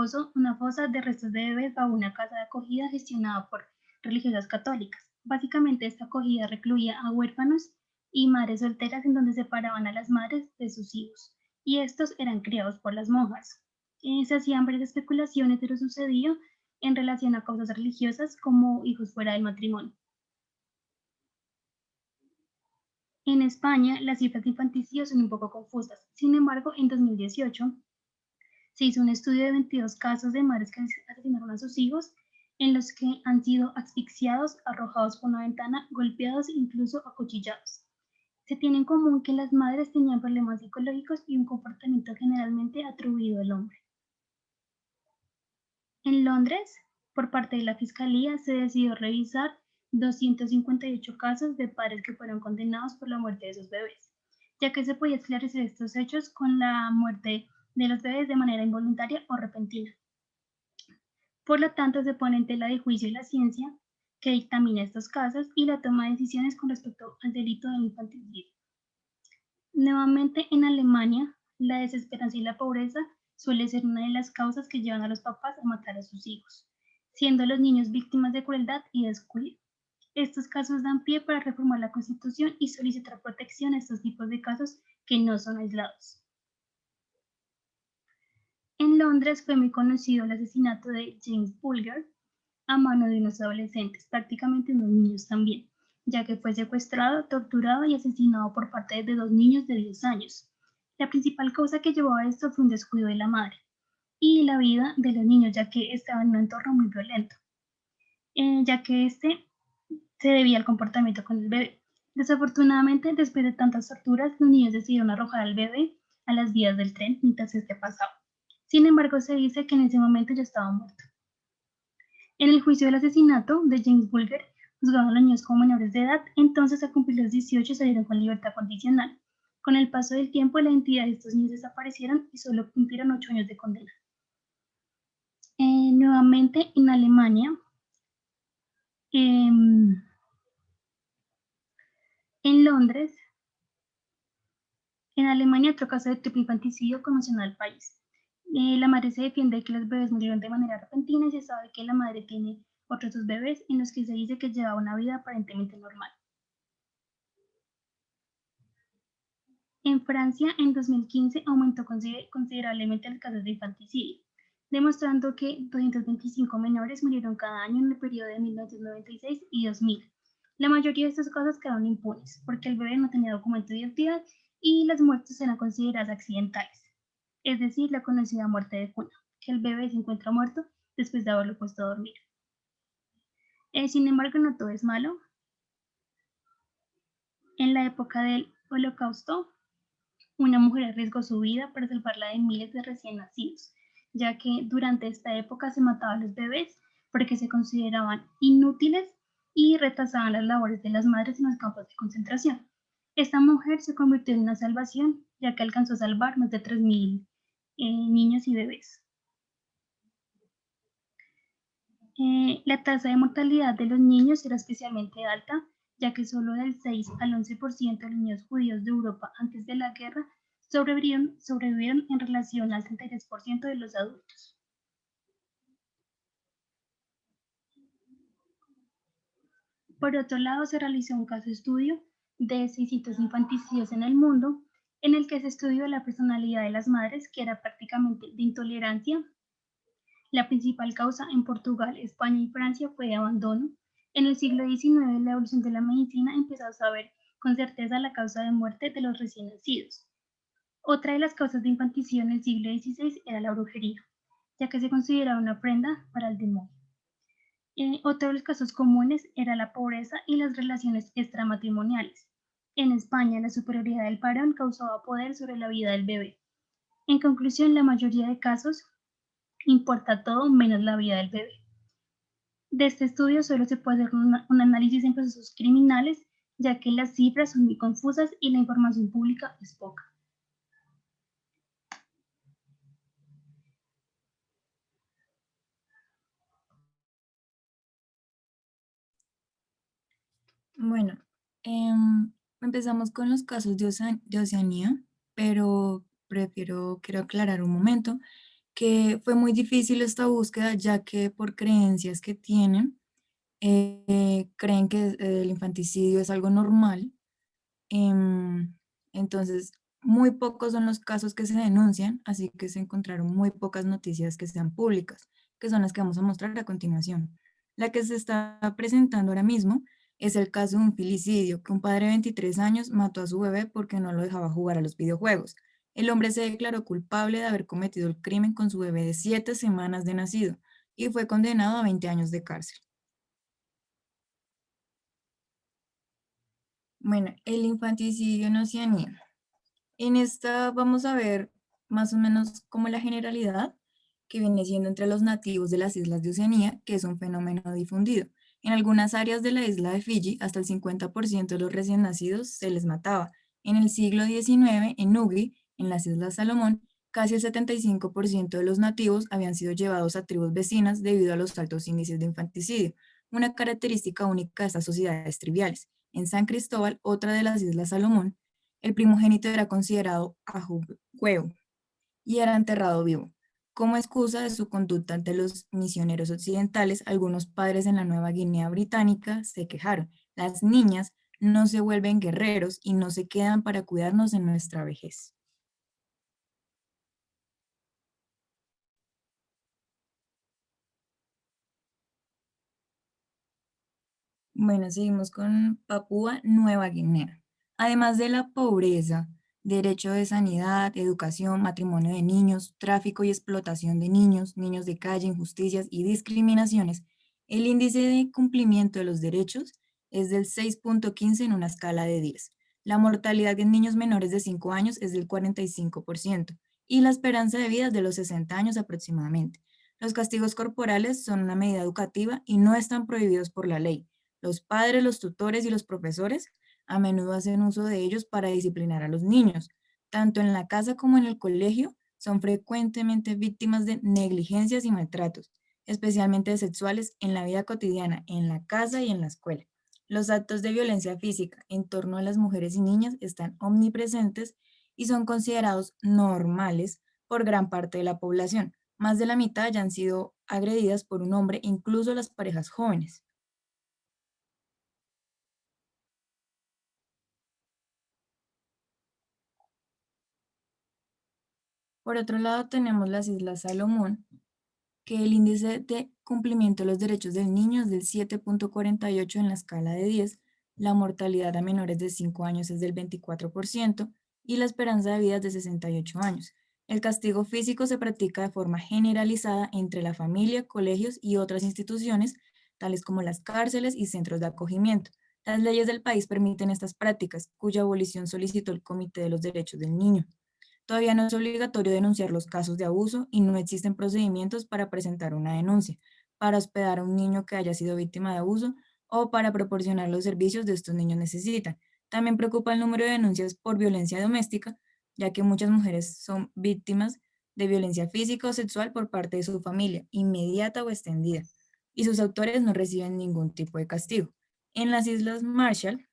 fosa de restos de bebés bajo una casa de acogida gestionada por religiosas católicas. Básicamente, esta acogida recluía a huérfanos y madres solteras en donde separaban a las madres de sus hijos, y estos eran criados por las monjas. Se hacían varias especulaciones de lo sucedido en relación a causas religiosas como hijos fuera del matrimonio. En España, las cifras de infanticidio son un poco confusas. Sin embargo, en 2018 se hizo un estudio de 22 casos de madres que asesinaron a sus hijos, en los que han sido asfixiados, arrojados por una ventana, golpeados e incluso acuchillados. Se tiene en común que las madres tenían problemas psicológicos y un comportamiento generalmente atribuido al hombre. En Londres, por parte de la Fiscalía, se decidió revisar 258 casos de padres que fueron condenados por la muerte de sus bebés, ya que se podía esclarecer estos hechos con la muerte de los bebés de manera involuntaria o repentina. Por lo tanto, se pone en tela de juicio la ciencia que dictamina estos casos y la toma de decisiones con respecto al delito del infanticidio. Nuevamente, en Alemania, la desesperanza y la pobreza suele ser una de las causas que llevan a los papás a matar a sus hijos, siendo los niños víctimas de crueldad y descuido. Estos casos dan pie para reformar la Constitución y solicitar protección a estos tipos de casos que no son aislados. En Londres fue muy conocido el asesinato de James Bulger a mano de unos adolescentes, prácticamente unos niños también, ya que fue secuestrado, torturado y asesinado por parte de 2 niños de 10 años. La principal causa que llevó a esto fue un descuido de la madre y la vida de los niños, ya que estaban en un entorno muy violento, ya que se debía al comportamiento con el bebé. Desafortunadamente, después de tantas torturas, los niños decidieron arrojar al bebé a las vías del tren mientras este pasaba. Sin embargo, se dice que en ese momento ya estaba muerto. En el juicio del asesinato de James Bulger, juzgaron a los niños como menores de edad, entonces al cumplir los 18 salieron con libertad condicional. Con el paso del tiempo, la identidad de estos niños desaparecieron y solo cumplieron 8 años de condena. Nuevamente en Alemania, en Londres, en Alemania otro caso de triple infanticidio conmocionó al país. La madre se defiende de que los bebés murieron de manera repentina y se sabe que la madre tiene otros dos bebés en los que se dice que llevaba una vida aparentemente normal. En Francia, en 2015, aumentó considerablemente el caso de infanticidio, demostrando que 225 menores murieron cada año en el periodo de 1996 y 2000. La mayoría de estos casos quedaron impunes, porque el bebé no tenía documento de identidad y las muertes eran consideradas accidentales, es decir, la conocida muerte de cuna, que el bebé se encuentra muerto después de haberlo puesto a dormir. Sin embargo, no todo es malo. En la época del Holocausto, una mujer arriesgó su vida para salvarla de miles de recién nacidos, ya que durante esta época se mataban a los bebés porque se consideraban inútiles y retrasaban las labores de las madres en los campos de concentración. Esta mujer se convirtió en una salvación, ya que alcanzó a salvar más de 3.000 niños y bebés. La tasa de mortalidad de los niños era especialmente alta, ya que solo del 6 al 11% de los niños judíos de Europa antes de la guerra sobrevivieron en relación al 33% de los adultos. Por otro lado, se realizó un caso estudio de 600 infanticidios en el mundo, en el que se estudió la personalidad de las madres, que era prácticamente de intolerancia. La principal causa en Portugal, España y Francia fue de abandono. En el siglo XIX, la evolución de la medicina empezó a saber con certeza la causa de muerte de los recién nacidos. Otra de las causas de infanticidio en el siglo XVI era la brujería, ya que se consideraba una prenda para el demonio. Otro de los casos comunes era la pobreza y las relaciones extramatrimoniales. En España, la superioridad del varón causaba poder sobre la vida del bebé. En conclusión, la mayoría de casos importa todo menos la vida del bebé. De este estudio solo se puede hacer un análisis en procesos criminales, ya que las cifras son muy confusas y la información pública es poca. Bueno, empezamos con los casos de Oceanía, pero quiero aclarar un momento que fue muy difícil esta búsqueda, ya que por creencias que tienen, creen que el infanticidio es algo normal. Entonces, muy pocos son los casos que se denuncian, así que se encontraron muy pocas noticias que sean públicas, que son las que vamos a mostrar a continuación. La que se está presentando ahora mismo es el caso de un filicidio, que un padre de 23 años mató a su bebé porque no lo dejaba jugar a los videojuegos. El hombre se declaró culpable de haber cometido el crimen con su bebé de 7 semanas de nacido y fue condenado a 20 años de cárcel. Bueno, el infanticidio en Oceanía. En esta vamos a ver más o menos como la generalidad que viene siendo entre los nativos de las islas de Oceanía, que es un fenómeno difundido. En algunas áreas de la isla de Fiji, hasta el 50% de los recién nacidos se les mataba. En el siglo XIX, en Nugri, en las Islas Salomón, casi el 75% de los nativos habían sido llevados a tribus vecinas debido a los altos índices de infanticidio, una característica única de estas sociedades triviales. En San Cristóbal, otra de las Islas Salomón, el primogénito era considerado ahuehueo y era enterrado vivo. Como excusa de su conducta ante los misioneros occidentales, algunos padres en la Nueva Guinea Británica se quejaron. Las niñas no se vuelven guerreros y no se quedan para cuidarnos en nuestra vejez. Bueno, seguimos con Papúa Nueva Guinea. Además de la pobreza, derecho de sanidad, educación, matrimonio de niños, tráfico y explotación de niños, niños de calle, injusticias y discriminaciones, el índice de cumplimiento de los derechos es del 6.15 en una escala de 10. La mortalidad en niños menores de 5 años es del 45% y la esperanza de vida es de los 60 años aproximadamente. Los castigos corporales son una medida educativa y no están prohibidos por la ley. Los padres, los tutores y los profesores a menudo hacen uso de ellos para disciplinar a los niños. Tanto en la casa como en el colegio son frecuentemente víctimas de negligencias y maltratos. especialmente sexuales, en la vida cotidiana, en la casa y en la escuela. Los actos de violencia física en torno a las mujeres y niñas están omnipresentes y son considerados normales por gran parte de la población. Más de la mitad ya han sido agredidas por un hombre, incluso las parejas jóvenes. Por otro lado, tenemos las Islas Salomón, que el índice de cumplimiento de los derechos del niño es del 7.48 en la escala de 10, la mortalidad a menores de 5 años es del 24% y la esperanza de vida es de 68 años. El castigo físico se practica de forma generalizada entre la familia, colegios y otras instituciones, tales como las cárceles y centros de acogimiento. Las leyes del país permiten estas prácticas, cuya abolición solicitó el Comité de los Derechos del Niño. Todavía no es obligatorio denunciar los casos de abuso y no existen procedimientos para presentar una denuncia, para hospedar a un niño que haya sido víctima de abuso o para proporcionar los servicios de estos niños necesitan. También preocupa el número de denuncias por violencia doméstica, ya que muchas mujeres son víctimas de violencia física o sexual por parte de su familia, inmediata o extendida, y sus autores no reciben ningún tipo de castigo. En las Islas Marshall,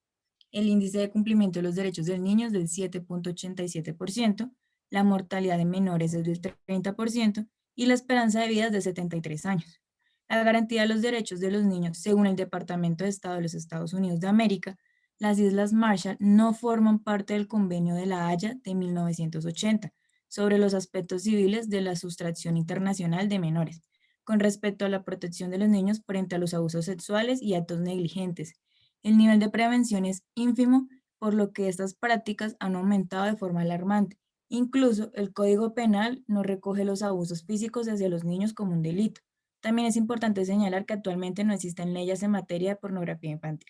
el índice de cumplimiento de los derechos del niño es del 7.87%, la mortalidad de menores es del 30% y la esperanza de vida es de 73 años. La garantía de los derechos de los niños, según el Departamento de Estado de los Estados Unidos de América, las Islas Marshall no forman parte del Convenio de La Haya de 1980 sobre los aspectos civiles de la sustracción internacional de menores, con respecto a la protección de los niños frente a los abusos sexuales y actos negligentes. El nivel de prevención es ínfimo, por lo que estas prácticas han aumentado de forma alarmante. Incluso el Código Penal no recoge los abusos físicos hacia los niños como un delito. También es importante señalar que actualmente no existen leyes en materia de pornografía infantil.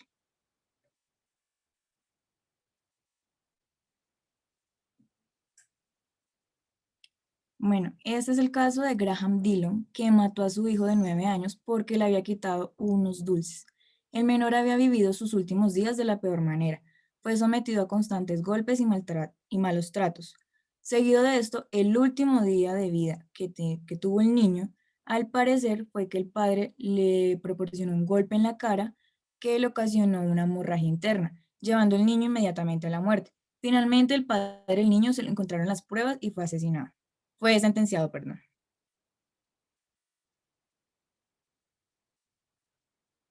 Bueno, este es el caso de Graham Dillon, que mató a su hijo de 9 años porque le había quitado unos dulces. El menor había vivido sus últimos días de la peor manera. Fue sometido a constantes golpes y malos tratos. Seguido de esto, el último día de vida que tuvo el niño, al parecer, fue que el padre le proporcionó un golpe en la cara que le ocasionó una hemorragia interna, llevando al niño inmediatamente a la muerte. Finalmente, el padre del niño se le encontraron las pruebas y fue asesinado. Fue sentenciado, perdón.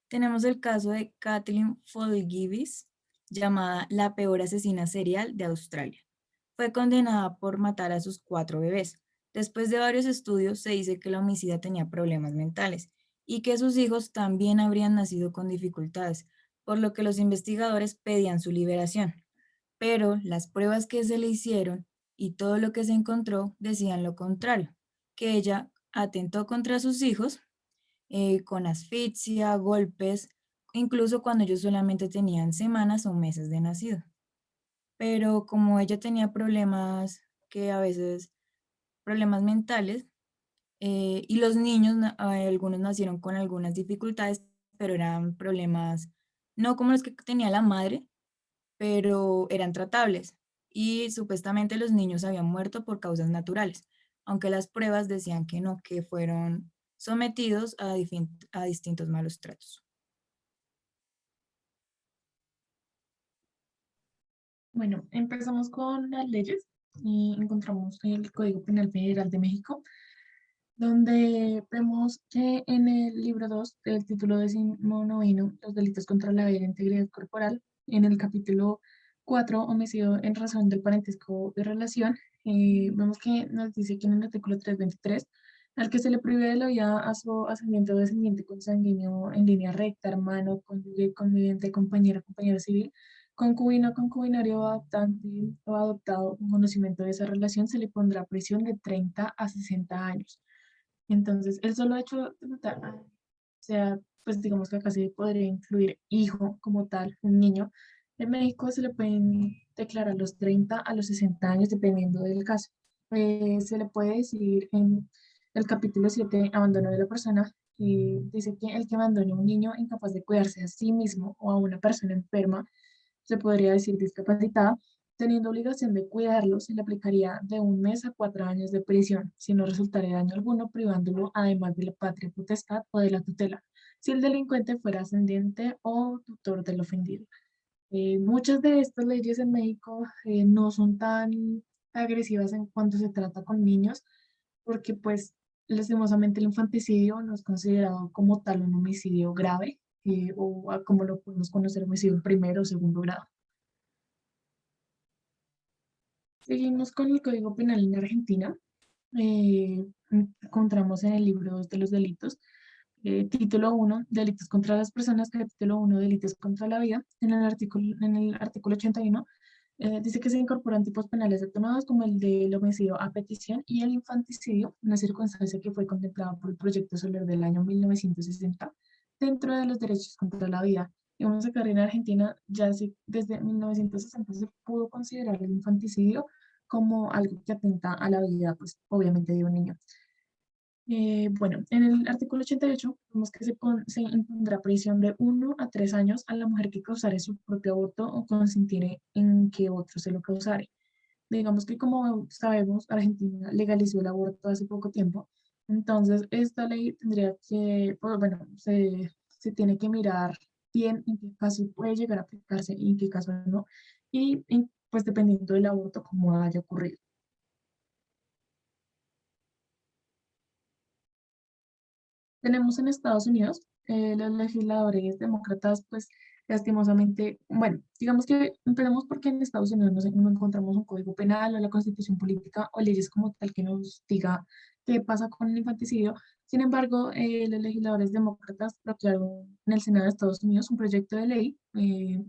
Tenemos el caso de Kathleen Folgivis, llamada la peor asesina serial de Australia. Fue condenada por matar a sus 4 bebés. Después de varios estudios, se dice que la homicida tenía problemas mentales y que sus hijos también habrían nacido con dificultades, por lo que los investigadores pedían su liberación. Pero las pruebas que se le hicieron y todo lo que se encontró decían lo contrario, que ella atentó contra sus hijos con asfixia, golpes, incluso cuando ellos solamente tenían semanas o meses de nacido. Pero como ella tenía problemas que a veces, problemas mentales, y los niños, algunos nacieron con algunas dificultades, pero eran problemas no como los que tenía la madre, pero eran tratables y supuestamente los niños habían muerto por causas naturales, aunque las pruebas decían que no, que fueron sometidos a distintos malos tratos. Bueno, empezamos con las leyes y encontramos el Código Penal Federal de México, donde vemos que en el libro 2 del título 19, los delitos contra la vida e integridad corporal, en el capítulo 4, homicidio en razón del parentesco de relación, vemos que nos dice que en el artículo 323, al que se le prive de la vida a su ascendiente o descendiente consanguíneo en línea recta, hermano, cónyuge, conviviente, compañero, compañero civil, concubino, concubinario o adoptado con conocimiento de esa relación, se le pondrá prisión de 30 a 60 años. Entonces, el solo hecho de matar, o sea, pues digamos que acá se podría incluir hijo como tal, un niño. En México se le pueden declarar los 30 a los 60 años dependiendo del caso. Se le puede decir en el capítulo 7, abandono de la persona, y dice que el que abandone a un niño incapaz de cuidarse a sí mismo o a una persona enferma, se podría decir discapacitada, teniendo obligación de cuidarlo, se le aplicaría de 1 mes a 4 años de prisión, si no resultara daño alguno, privándolo además de la patria potestad o de la tutela, si el delincuente fuera ascendiente o tutor del ofendido. Muchas de estas leyes en México no son tan agresivas en cuanto se trata con niños, porque pues lastimosamente el infanticidio no es considerado como tal un homicidio grave, como lo podemos conocer, homicidio en primero o segundo grado. Seguimos con el Código Penal en Argentina. Encontramos en el libro de los delitos, título 1, delitos contra las personas, capítulo 1, delitos contra la vida. En el artículo 81, dice que se incorporan tipos penales atenuados como el del homicidio a petición y el infanticidio, una circunstancia que fue contemplada por el Proyecto Soler del año 1960, dentro de los derechos contra la vida. Y vamos a sacar en Argentina, desde 1960 se pudo considerar el infanticidio como algo que atenta a la vida, pues obviamente de un niño. Bueno, en el artículo 88 vemos que se impondrá prisión de 1 a 3 años a la mujer que causare su propio aborto o consintiere en que otro se lo causare. Digamos que como sabemos, Argentina legalizó el aborto hace poco tiempo, entonces esta ley tendría que, pues, bueno, se tiene que mirar bien en qué caso puede llegar a aplicarse y en qué caso no, y pues dependiendo del aborto, cómo haya ocurrido. Tenemos en Estados Unidos los legisladores demócratas, pues lastimosamente, bueno, digamos que empecemos porque en Estados Unidos no encontramos un código penal o la constitución política o leyes como tal que nos diga qué pasa con el infanticidio. Sin embargo, los legisladores demócratas bloquearon en el Senado de Estados Unidos un proyecto de ley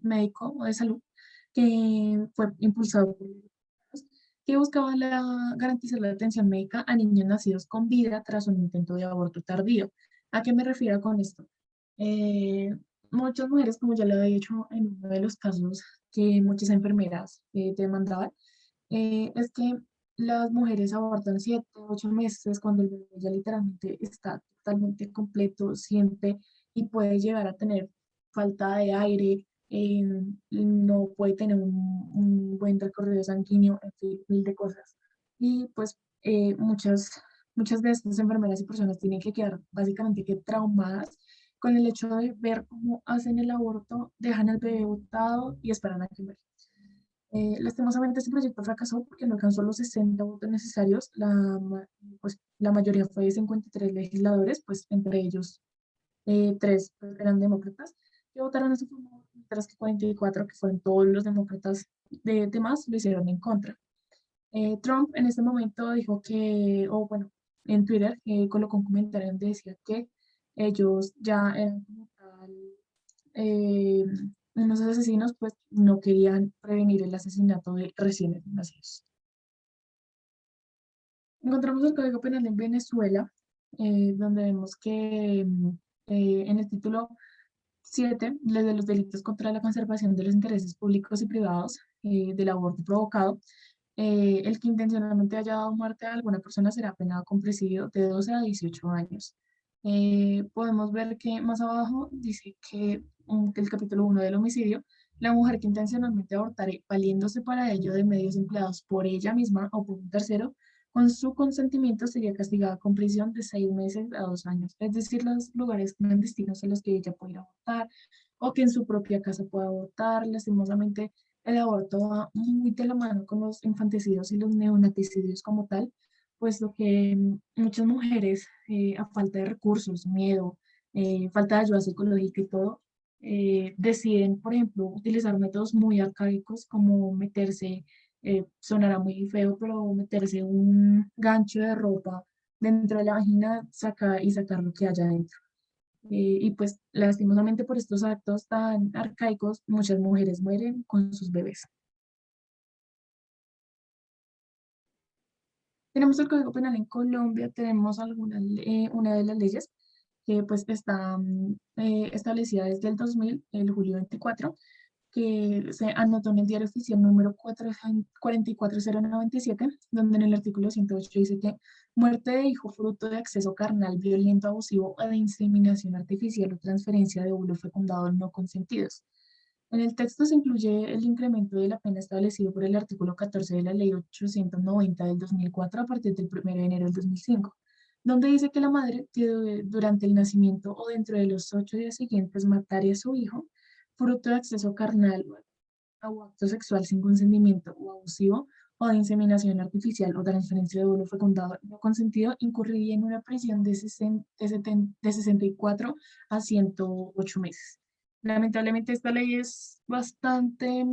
médico o de salud que fue impulsado por que buscaba garantizar la atención médica a niños nacidos con vida tras un intento de aborto tardío. ¿A qué me refiero con esto? Eh, Muchas mujeres, como ya lo había dicho en uno de los casos que muchas enfermeras demandaban, es que las mujeres abortan 7, 8 meses cuando el bebé ya literalmente está totalmente completo, siente y puede llegar a tener falta de aire, eh, no puede tener un buen recorrido sanguíneo, en fin, mil de cosas. Y pues muchas de estas enfermeras y personas tienen que quedar básicamente que traumadas con el hecho de ver cómo hacen el aborto, dejan al bebé botado y esperan a que muera. Lastimosamente este proyecto fracasó porque no alcanzó los 60 votos necesarios. Pues, la mayoría fue de 53 legisladores, pues entre ellos 3 pues, eran demócratas que votaron a su favor, mientras que 44, que fueron todos los demócratas demás, lo hicieron en contra. Trump en este momento dijo que, o bueno, en Twitter colocó un comentario donde decía que ellos ya eran como tal eh, unos asesinos, pues no querían prevenir el asesinato de recién nacidos. Encontramos el Código Penal en Venezuela, donde vemos que en el título 7, de los delitos contra la conservación de los intereses públicos y privados del aborto provocado, el que intencionalmente haya dado muerte a alguna persona será penado con presidio de 12 a 18 años. Podemos ver que más abajo dice que el capítulo 1 del homicidio, la mujer que intencionalmente abortare valiéndose para ello de medios empleados por ella misma o por un tercero, con su consentimiento sería castigada con prisión de 6 meses a 2 años. Es decir, los lugares clandestinos en los que ella puede ir a abortar o que en su propia casa pueda abortar. Lastimosamente, el aborto va muy de la mano con los infanticidios y los neonaticidios como tal, puesto que muchas mujeres, a falta de recursos, miedo, falta de ayuda psicológica y todo, deciden, por ejemplo, utilizar métodos muy arcaicos como meterse, sonará muy feo, pero meterse un gancho de ropa dentro de la vagina y sacar lo que haya dentro. Y pues lastimosamente por estos actos tan arcaicos, muchas mujeres mueren con sus bebés. Tenemos el Código Penal en Colombia, tenemos una de las leyes que pues está establecida desde el 2000, el julio 24, que se anotó en el Diario Oficial número 44097, donde en el artículo 108 dice que muerte de hijo fruto de acceso carnal, violento, abusivo o de inseminación artificial o transferencia de óvulos fecundados no consentidos. En el texto se incluye el incremento de la pena establecido por el artículo 14 de la Ley 890 del 2004 a partir del 1 de enero del 2005, donde dice que la madre que durante el nacimiento o dentro de los 8 días siguientes matare a su hijo, fruto de acceso carnal o acto sexual sin consentimiento o abusivo o de inseminación artificial o transferencia de óvulo fecundado no consentido, incurriría en una prisión de 64 a 108 meses. Lamentablemente esta ley es bastante,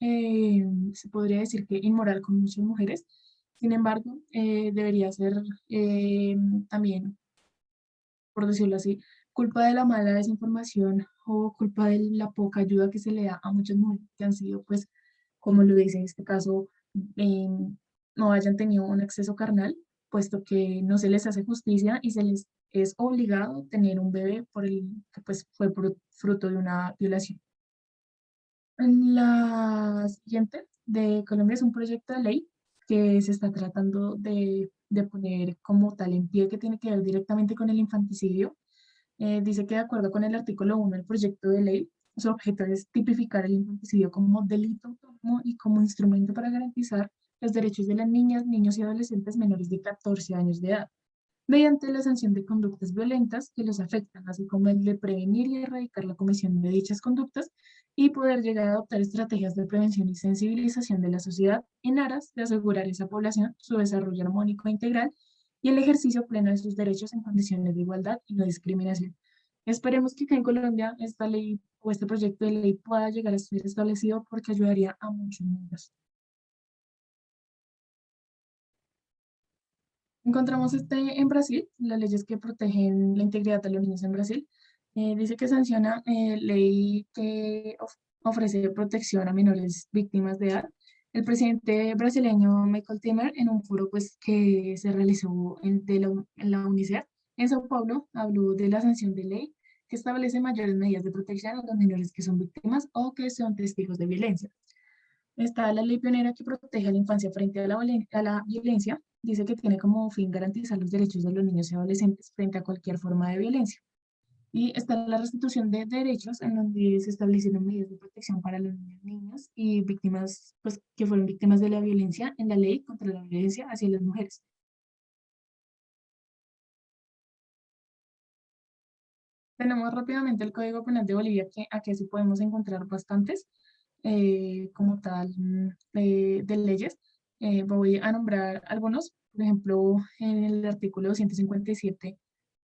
se podría decir que inmoral con muchas mujeres. Sin embargo, debería ser también, por decirlo así, culpa de la mala desinformación o culpa de la poca ayuda que se le da a muchas mujeres que han sido, pues, como lo dice en este caso, no hayan tenido un acceso carnal, puesto que no se les hace justicia y se les es obligado tener un bebé por el que pues, fue fruto de una violación. En la siguiente de Colombia es un proyecto de ley que se está tratando de poner como tal en pie que tiene que ver directamente con el infanticidio. Dice que de acuerdo con el artículo 1 del proyecto de ley, su objeto es tipificar el infanticidio como delito autónomo y como instrumento para garantizar los derechos de las niñas, niños y adolescentes menores de 14 años de edad, mediante la sanción de conductas violentas que los afectan, así como el de prevenir y erradicar la comisión de dichas conductas y poder llegar a adoptar estrategias de prevención y sensibilización de la sociedad en aras de asegurar a esa población su desarrollo armónico e integral y el ejercicio pleno de sus derechos en condiciones de igualdad y no discriminación. Esperemos que acá en Colombia esta ley o este proyecto de ley pueda llegar a ser establecido porque ayudaría a muchos niños. Encontramos este en Brasil, las leyes que protegen la integridad de los niños en Brasil. Dice que sanciona ley que ofrece protección a menores víctimas de edad. El presidente brasileño Michael Temer, en un foro pues, que se realizó en la UNICEF en Sao Paulo, habló de la sanción de ley que establece mayores medidas de protección a los menores que son víctimas o que son testigos de violencia. Está la ley pionera que protege a la infancia frente a la violencia. Dice que tiene como fin garantizar los derechos de los niños y adolescentes frente a cualquier forma de violencia. Y está la restitución de derechos, en donde se establecieron medidas de protección para los niños y víctimas, pues, que fueron víctimas de la violencia en la ley contra la violencia hacia las mujeres. Tenemos rápidamente el Código Penal de Bolivia, que aquí sí podemos encontrar bastantes, como tal, de leyes. Voy a nombrar algunos, por ejemplo, en el artículo 257,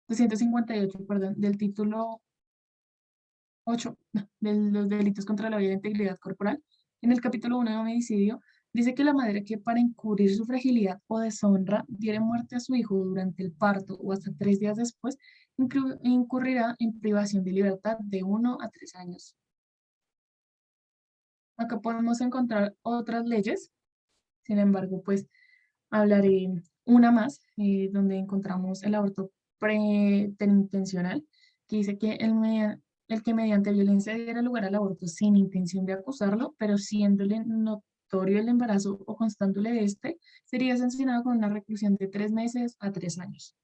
258, perdón, del título 8 de los delitos contra la vida e integridad corporal. En el capítulo 1 de homicidio, dice que la madre que para encubrir su fragilidad o deshonra diere muerte a su hijo durante el parto o hasta 3 días después, incurrirá en privación de libertad de 1 a 3 años. Acá podemos encontrar otras leyes, sin embargo, pues hablaré una más, donde encontramos el aborto preterintencional, que dice que el que mediante violencia diera lugar al aborto sin intención de acusarlo, pero siéndole notorio el embarazo o constándole de este, sería sancionado con una reclusión de 3 meses a 3 años.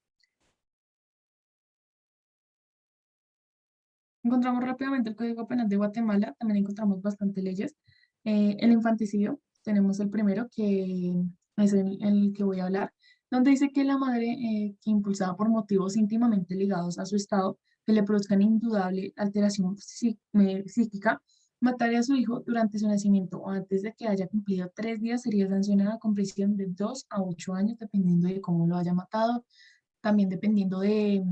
Encontramos rápidamente el Código Penal de Guatemala, también encontramos bastantes leyes. El infanticidio, tenemos el primero, que es el que voy a hablar, donde dice que la madre, que impulsada por motivos íntimamente ligados a su estado, que le produzcan indudable alteración psíquica, mataría a su hijo durante su nacimiento o antes de que haya cumplido 3 días, sería sancionada con prisión de 2 a 8 años, dependiendo de cómo lo haya matado, también dependiendo de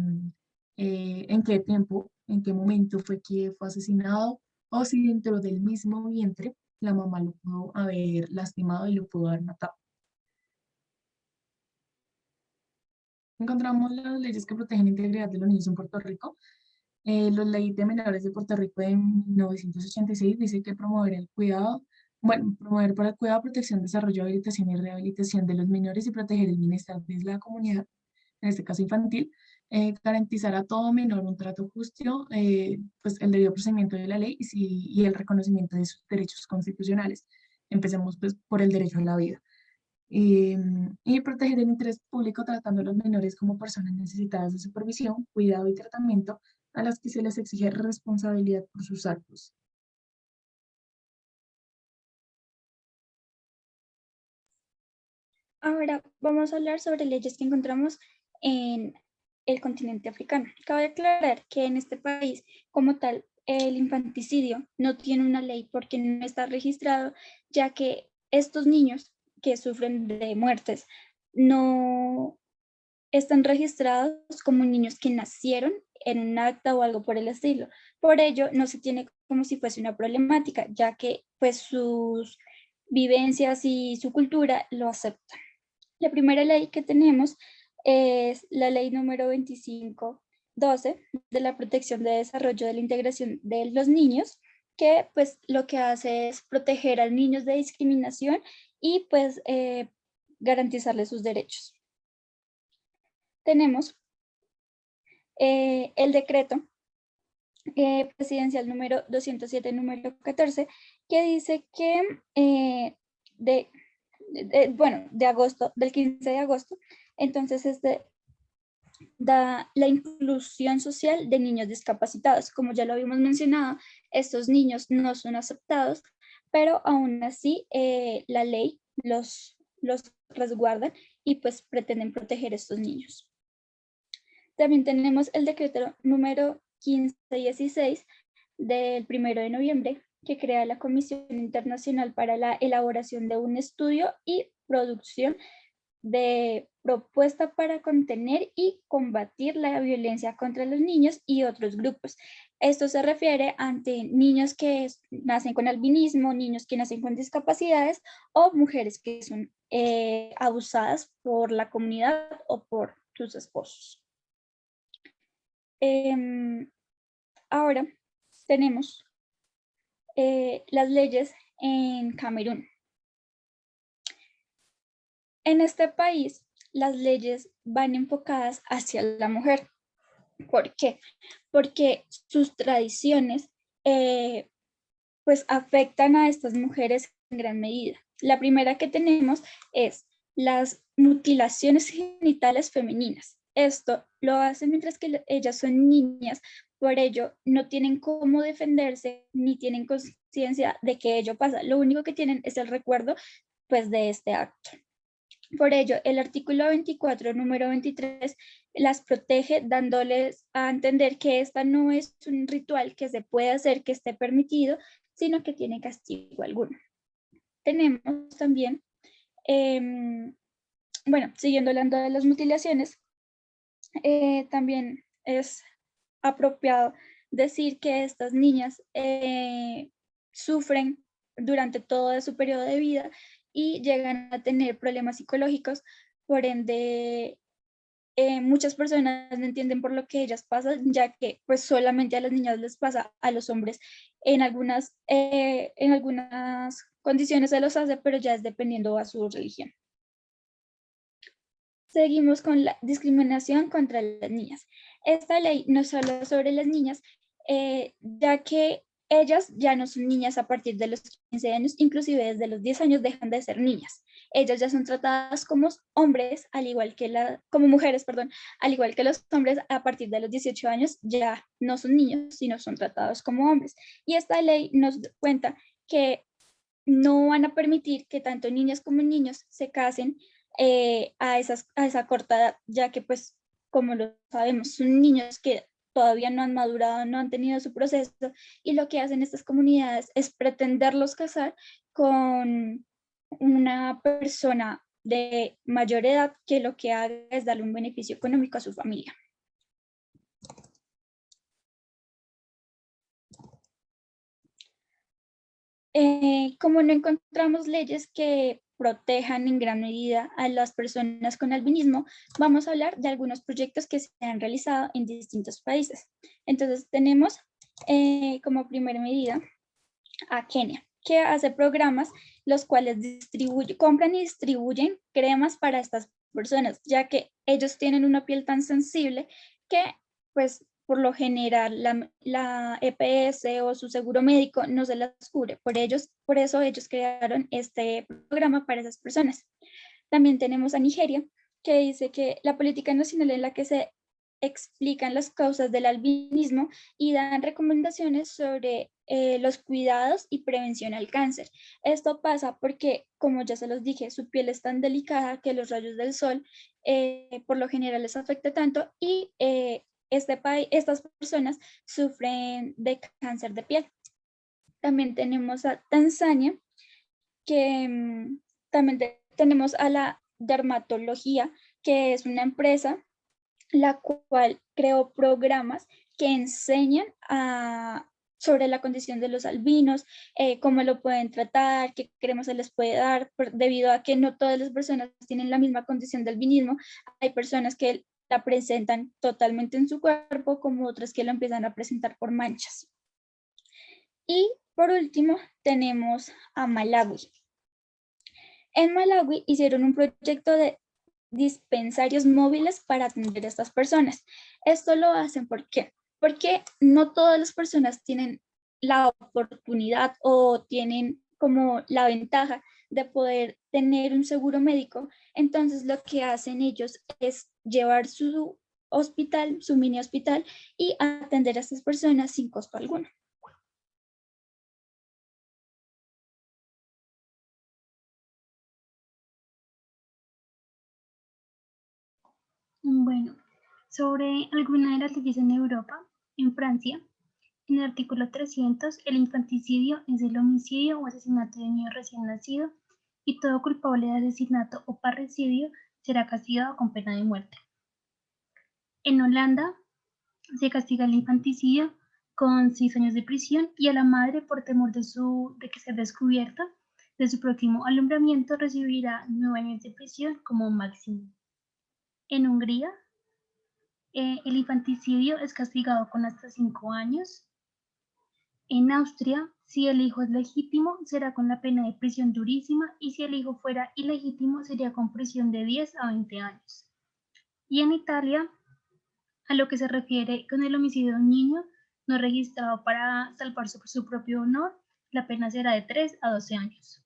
en qué tiempo, en qué momento fue que fue asesinado, o si dentro del mismo vientre la mamá lo pudo haber lastimado y lo pudo haber matado. Encontramos las leyes que protegen la integridad de los niños en Puerto Rico. La ley de menores de Puerto Rico de 1986 dice que promover el cuidado, bueno, promover para el cuidado, protección, desarrollo, habilitación y rehabilitación de los menores y proteger el bienestar de la comunidad, en este caso infantil, garantizar a todo menor un trato justo, pues el debido procedimiento de la ley y el reconocimiento de sus derechos constitucionales. Empecemos pues por el derecho a la vida. Y proteger el interés público tratando a los menores como personas necesitadas de supervisión, cuidado y tratamiento a las que se les exige responsabilidad por sus actos. Ahora vamos a hablar sobre leyes que encontramos en el continente africano. Cabe aclarar que en este país, como tal, el infanticidio no tiene una ley porque no está registrado, ya que estos niños que sufren de muertes no están registrados como niños que nacieron en un acta o algo por el estilo. Por ello, no se tiene como si fuese una problemática, ya que pues sus vivencias y su cultura lo aceptan. La primera ley que tenemos es la ley número 2512 de la protección de desarrollo de la integración de los niños, que pues lo que hace es proteger a niños de discriminación y pues garantizarles sus derechos. Tenemos el decreto presidencial número 207, número 14, que dice que de agosto, del 15 de agosto, entonces da la inclusión social de niños discapacitados. Como ya lo habíamos mencionado, estos niños no son aceptados, pero aún así la ley los resguarda y pues pretenden proteger a estos niños. También tenemos el decreto número 1516 del 1 de noviembre, que crea la Comisión Internacional para la elaboración de un estudio y producción de propuesta para contener y combatir la violencia contra los niños y otros grupos. Esto se refiere ante niños que nacen con albinismo, niños que nacen con discapacidades o mujeres que son abusadas por la comunidad o por sus esposos. Ahora tenemos las leyes en Camerún. En este país, las leyes van enfocadas hacia la mujer. ¿Por qué? Porque sus tradiciones pues afectan a estas mujeres en gran medida. La primera que tenemos es las mutilaciones genitales femeninas. Esto lo hacen mientras que ellas son niñas, por ello no tienen cómo defenderse ni tienen conciencia de que ello pasa. Lo único que tienen es el recuerdo pues de este acto. Por ello, el artículo 24, número 23, las protege dándoles a entender que esta no es un ritual que se puede hacer, que esté permitido, sino que tiene castigo alguno. Tenemos también, bueno, siguiendo hablando de las mutilaciones, también es apropiado decir que estas niñas sufren durante todo su periodo de vida y llegan a tener problemas psicológicos, por ende muchas personas no entienden por lo que ellas pasan, ya que pues solamente a las niñas les pasa, a los hombres en algunas condiciones se los hace, pero ya es dependiendo a su religión. Seguimos con la discriminación contra las niñas. Esta ley no es solo sobre las niñas, ya que ellas ya no son niñas a partir de los 15 años, inclusive desde los 10 años dejan de ser niñas. Ellas ya son tratadas como hombres, como mujeres, perdón, al igual que los hombres a partir de los 18 años ya no son niños, sino son tratados como hombres. Y esta ley nos cuenta que no van a permitir que tanto niñas como niños se casen a esa corta edad, ya que pues como lo sabemos, son niños que todavía no han madurado, no han tenido su proceso, y lo que hacen estas comunidades es pretenderlos casar con una persona de mayor edad que lo que haga es darle un beneficio económico a su familia. Como no encontramos leyes que protejan en gran medida a las personas con albinismo, vamos a hablar de algunos proyectos que se han realizado en distintos países. Entonces tenemos como primera medida a Kenia, que hace programas los cuales compran y distribuyen cremas para estas personas, ya que ellos tienen una piel tan sensible que pues por lo general la EPS o su seguro médico no se las cubre. Por eso ellos crearon este programa para esas personas. También tenemos a Nigeria, que dice que la política nacional en la que se explican las causas del albinismo y dan recomendaciones sobre los cuidados y prevención al cáncer. Esto pasa porque, como ya se los dije, su piel es tan delicada que los rayos del sol por lo general les afecta tanto y estas personas sufren de cáncer de piel. También tenemos a Tanzania, que también tenemos a la dermatología, que es una empresa la cual creó programas que enseñan sobre la condición de los albinos, cómo lo pueden tratar, qué cremas se les puede dar, debido a que no todas las personas tienen la misma condición de albinismo. Hay personas que la presentan totalmente en su cuerpo, como otras que la empiezan a presentar por manchas. Y por último, tenemos a Malawi. En Malawi hicieron un proyecto de dispensarios móviles para atender a estas personas. Esto lo hacen ¿por qué? Porque no todas las personas tienen la oportunidad o tienen como la ventaja de poder tener un seguro médico. Entonces lo que hacen ellos es llevar su hospital, su mini hospital, y atender a estas personas sin costo alguno. Bueno, sobre alguna de las leyes en Europa, en Francia, en el artículo 300, el infanticidio es el homicidio o asesinato de niño recién nacido y todo culpable de asesinato o parricidio será castigado con pena de muerte. En Holanda se castiga el infanticidio con 6 años de prisión y a la madre por temor de que sea descubierta de su próximo alumbramiento recibirá 9 años de prisión como máximo. En Hungría, el infanticidio es castigado con hasta 5 años. En Austria, si el hijo es legítimo, será con la pena de prisión durísima y si el hijo fuera ilegítimo, sería con prisión de 10 a 20 años. Y en Italia, a lo que se refiere con el homicidio de un niño no registrado para salvar su propio honor, la pena será de 3 a 12 años.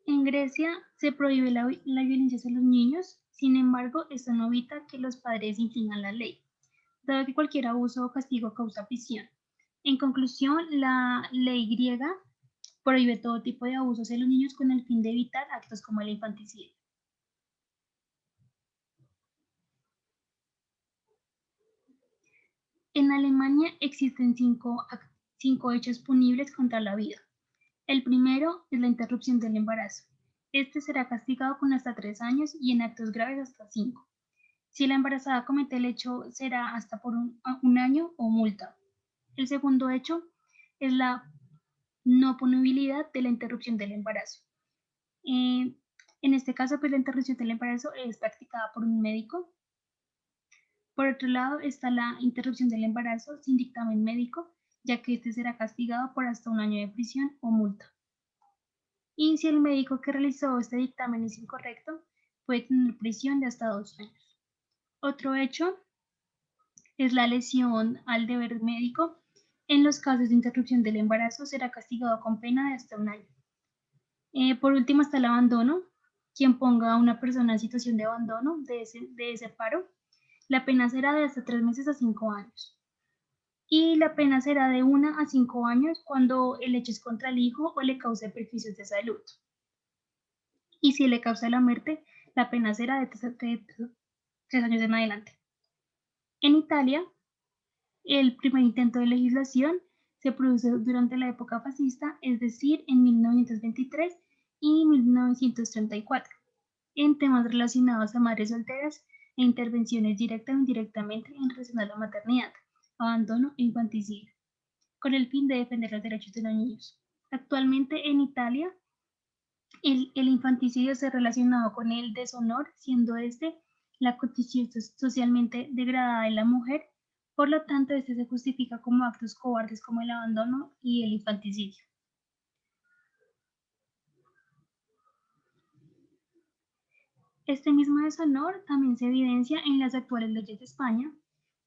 En Grecia se prohíbe la violencia hacia los niños, sin embargo, esto no evita que los padres infrinjan la ley, dado que cualquier abuso o castigo causa prisión. En conclusión, la ley griega prohíbe todo tipo de abusos hacia los niños con el fin de evitar actos como el infanticidio. En Alemania existen 5 hechos punibles contra la vida. El primero es la interrupción del embarazo. Este será castigado con hasta 3 años y en actos graves hasta 5. Si la embarazada comete el hecho, será hasta por un año o multa. El segundo hecho es la no punibilidad de la interrupción del embarazo. En este caso, pues la interrupción del embarazo es practicada por un médico. Por otro lado, está la interrupción del embarazo sin dictamen médico, ya que este será castigado por hasta 1 año de prisión o multa. Y si el médico que realizó este dictamen es incorrecto, puede tener prisión de hasta 2 años. Otro hecho es la lesión al deber médico. En los casos de interrupción del embarazo será castigado con pena de hasta 1 año. Por último está el abandono. Quien ponga a una persona en situación de abandono, de ese paro, la pena será de hasta 3 meses a 5 años. Y la pena será de 1 a 5 años cuando el hecho es contra el hijo o le cause perjuicios de salud. Y si le causa la muerte, la pena será de 3 años en adelante. En Italia, el primer intento de legislación se produce durante la época fascista, es decir, en 1923 y 1934, en temas relacionados a madres solteras e intervenciones directa o indirectamente en relación a la maternidad, abandono e infanticidio, con el fin de defender los derechos de los niños. Actualmente en Italia, el infanticidio está relacionado con el deshonor, siendo la condición socialmente degradada de la mujer. Por lo tanto, este se justifica como actos cobardes como el abandono y el infanticidio. Este mismo deshonor también se evidencia en las actuales leyes de España,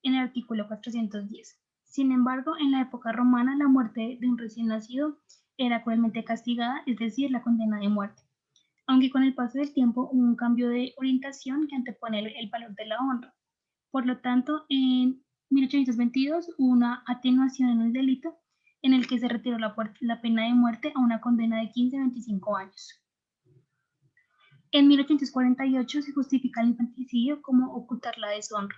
en el artículo 410. Sin embargo, en la época romana, la muerte de un recién nacido era cruelmente castigada, es decir, la condena de muerte. aunque con el paso del tiempo hubo un cambio de orientación que antepone el valor de la honra. Por lo tanto, en 1822 hubo una atenuación en el delito en el que se retiró la pena de muerte a una condena de 15 a 25 años. En 1848 se justifica el infanticidio como ocultar la deshonra.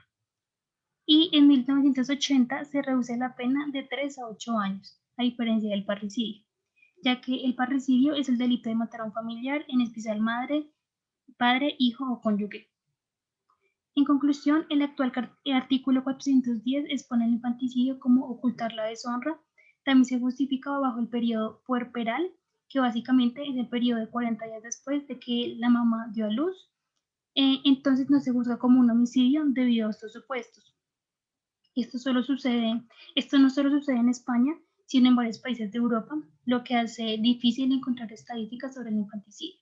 Y en 1980 se reduce la pena de 3 a 8 años, a diferencia del parricidio, ya que el parricidio es el delito de matar a un familiar, en especial madre, padre, hijo o cónyuge. En conclusión, el actual artículo 410 expone el infanticidio como ocultar la deshonra. También se justifica bajo el periodo puerperal, que básicamente es el periodo de 40 días después de que la mamá dio a luz. Entonces no se juzga como un homicidio debido a estos supuestos. Esto no solo sucede en España, sino en varios países de Europa, lo que hace difícil encontrar estadísticas sobre el infanticidio.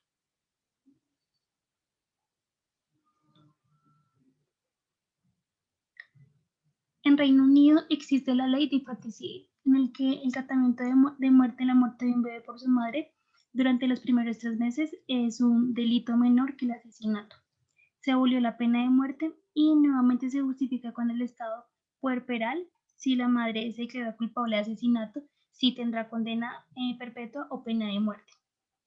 En Reino Unido existe la ley de infanticidio, en el que el tratamiento de muerte en la muerte de un bebé por su madre durante los primeros 3 meses es un delito menor que el asesinato. Se abolió la pena de muerte y nuevamente se justifica con el estado puerperal. Si la madre se declara culpable de asesinato, sí tendrá condena perpetua o pena de muerte.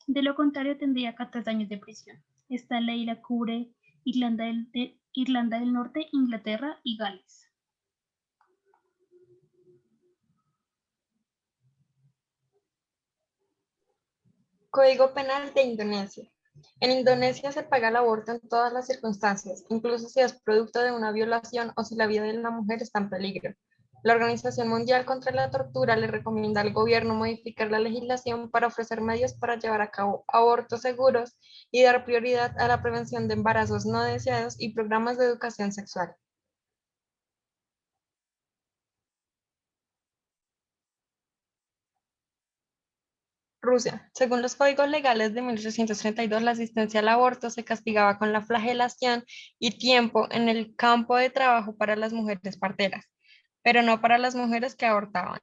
De lo contrario, tendría 14 años de prisión. Esta ley la cubre Irlanda del Norte, Inglaterra y Gales. Código Penal de Indonesia. En Indonesia se paga el aborto en todas las circunstancias, incluso si es producto de una violación o si la vida de la mujer está en peligro. La Organización Mundial contra la Tortura le recomienda al gobierno modificar la legislación para ofrecer medios para llevar a cabo abortos seguros y dar prioridad a la prevención de embarazos no deseados y programas de educación sexual. Rusia. Según los códigos legales de 1832, la asistencia al aborto se castigaba con la flagelación y tiempo en el campo de trabajo para las mujeres parteras, pero no para las mujeres que abortaban.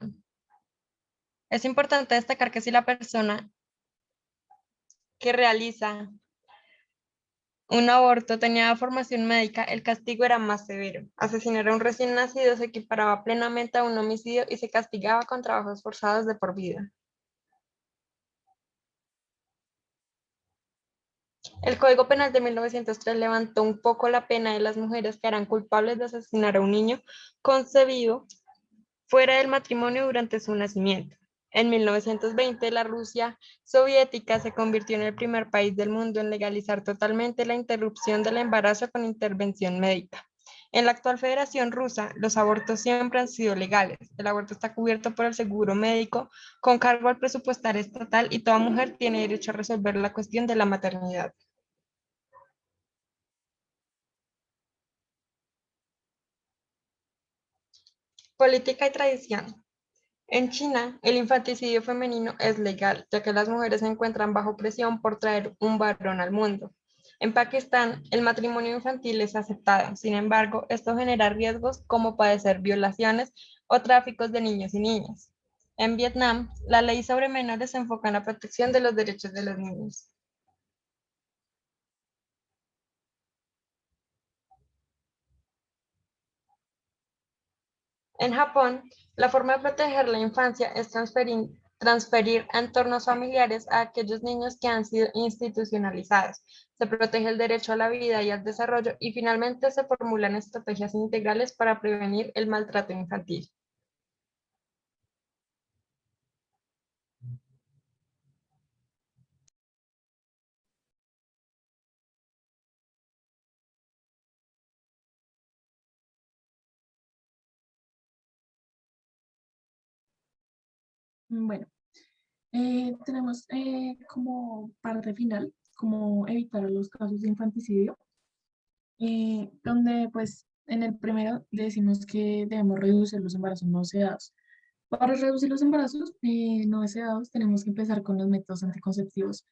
Es importante destacar que si la persona que realiza un aborto tenía formación médica, el castigo era más severo. Asesinar a un recién nacido se equiparaba plenamente a un homicidio y se castigaba con trabajos forzados de por vida. El Código Penal de 1903 levantó un poco la pena de las mujeres que eran culpables de asesinar a un niño concebido fuera del matrimonio durante su nacimiento. En 1920, la Rusia soviética se convirtió en el primer país del mundo en legalizar totalmente la interrupción del embarazo con intervención médica. En la actual Federación Rusa, los abortos siempre han sido legales. El aborto está cubierto por el seguro médico con cargo al presupuestario estatal y toda mujer tiene derecho a resolver la cuestión de la maternidad. Política y tradición. En China, el infanticidio femenino es legal, ya que las mujeres se encuentran bajo presión por traer un varón al mundo. En Pakistán, el matrimonio infantil es aceptado, sin embargo, esto genera riesgos como padecer violaciones o tráficos de niños y niñas. En Vietnam, la ley sobre menores se enfoca en la protección de los derechos de los niños. En Japón, la forma de proteger la infancia es transferir a entornos familiares a aquellos niños que han sido institucionalizados. Se protege el derecho a la vida y al desarrollo y finalmente se formulan estrategias integrales para prevenir el maltrato infantil. Bueno, tenemos como parte final, como evitar los casos de infanticidio, donde pues en el primero decimos que debemos reducir los embarazos no deseados. Para reducir los embarazos no deseados tenemos que empezar con los métodos anticonceptivos.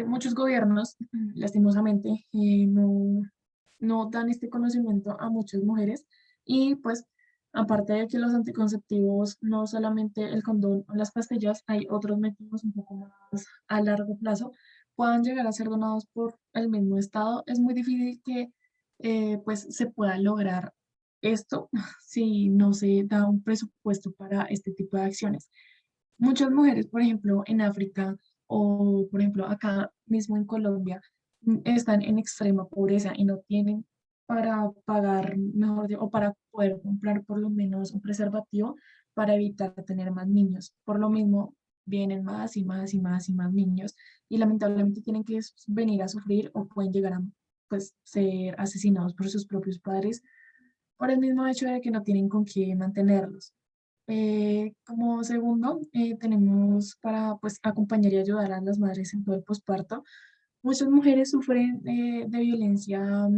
Muchos gobiernos, lastimosamente, no dan este conocimiento a muchas mujeres y pues aparte de que los anticonceptivos, no solamente el condón o las pastillas, hay otros métodos un poco más a largo plazo puedan llegar a ser donados por el mismo Estado, es muy difícil que pues se pueda lograr esto si no se da un presupuesto para este tipo de acciones. Muchas mujeres, por ejemplo, en África o, por ejemplo, acá mismo en Colombia, están en extrema pobreza y no tienen para pagar, o para poder comprar por lo menos un preservativo para evitar tener más niños. Por lo mismo, vienen más y más y más y más niños y lamentablemente tienen que venir a sufrir o pueden llegar a pues, ser asesinados por sus propios padres por el mismo hecho de que no tienen con qué mantenerlos. Como segundo, tenemos para pues, acompañar y ayudar a las madres en todo el posparto. Muchas mujeres sufren de violencia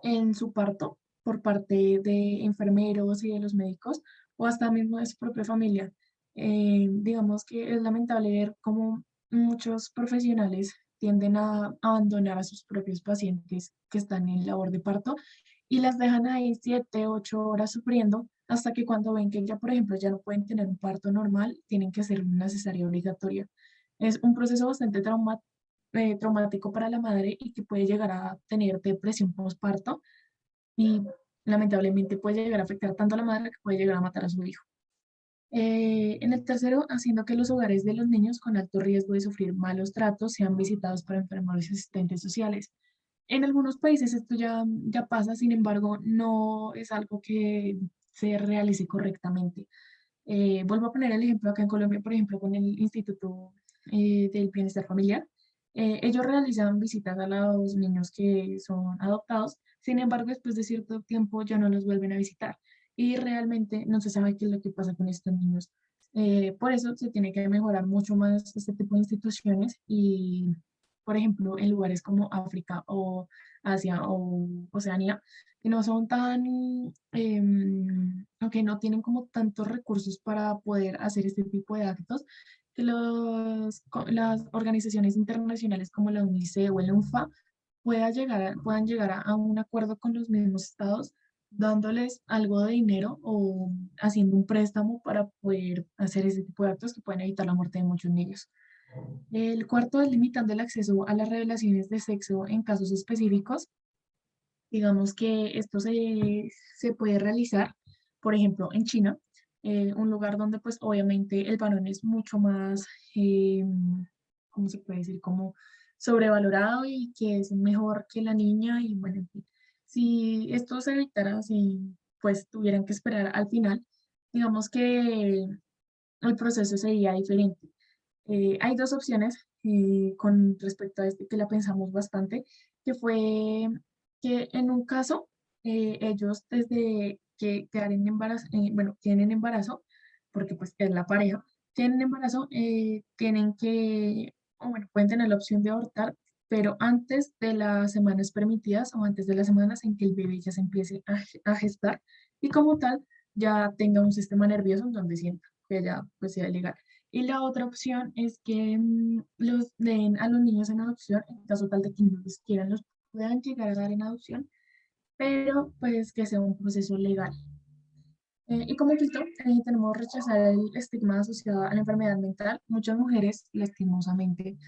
en su parto por parte de enfermeros y de los médicos o hasta mismo de su propia familia. Digamos que es lamentable ver cómo muchos profesionales tienden a abandonar a sus propios pacientes que están en labor de parto y las dejan ahí 7, 8 horas sufriendo hasta que cuando ven que ya, por ejemplo, ya no pueden tener un parto normal, tienen que hacer una cesárea obligatoria. Es un proceso bastante traumático para la madre y que puede llegar a tener depresión postparto y lamentablemente puede llegar a afectar tanto a la madre que puede llegar a matar a su hijo. En el tercero, haciendo que los hogares de los niños con alto riesgo de sufrir malos tratos sean visitados por enfermeros y asistentes sociales. En algunos países esto ya pasa, sin embargo, no es algo que se realice correctamente. Vuelvo a poner el ejemplo acá en Colombia, por ejemplo, con el Instituto del Bienestar Familiar. Ellos realizan visitas a los niños que son adoptados, sin embargo, después de cierto tiempo ya no los vuelven a visitar y realmente no se sabe qué es lo que pasa con estos niños. Por eso se tiene que mejorar mucho más este tipo de instituciones y, por ejemplo, en lugares como África o Asia o Oceanía, que no son tan, aunque no tienen como tantos recursos para poder hacer este tipo de actos, que las organizaciones internacionales como la UNICEF o el UNFA puedan llegar a un acuerdo con los mismos estados, dándoles algo de dinero o haciendo un préstamo para poder hacer ese tipo de actos que pueden evitar la muerte de muchos niños. El cuarto es limitando el acceso a las revelaciones de sexo en casos específicos. Digamos que esto se puede realizar, por ejemplo, en China, un lugar donde pues obviamente el varón es mucho más, ¿cómo se puede decir? Como sobrevalorado y que es mejor que la niña y bueno, en fin. Si esto se evitara, si pues tuvieran que esperar al final, digamos que el proceso sería diferente. Hay dos opciones con respecto a este que la pensamos bastante, que fue que en un caso ellos desde que quedan embarazo, bueno, tienen embarazo, porque pues es la pareja, tienen embarazo, tienen que, o bueno, pueden tener la opción de abortar, pero antes de las semanas permitidas o antes de las semanas en que el bebé ya se empiece a gestar y como tal ya tenga un sistema nervioso en donde sienta que ya pues sea legal. Y la otra opción es que los den a los niños en adopción, en caso tal de que no los quieran, los puedan llegar a dar en adopción, pero pues que sea un proceso legal. Y como quinto, tenemos rechazar el estigma asociado a la enfermedad mental. Muchas mujeres, lastimosamente,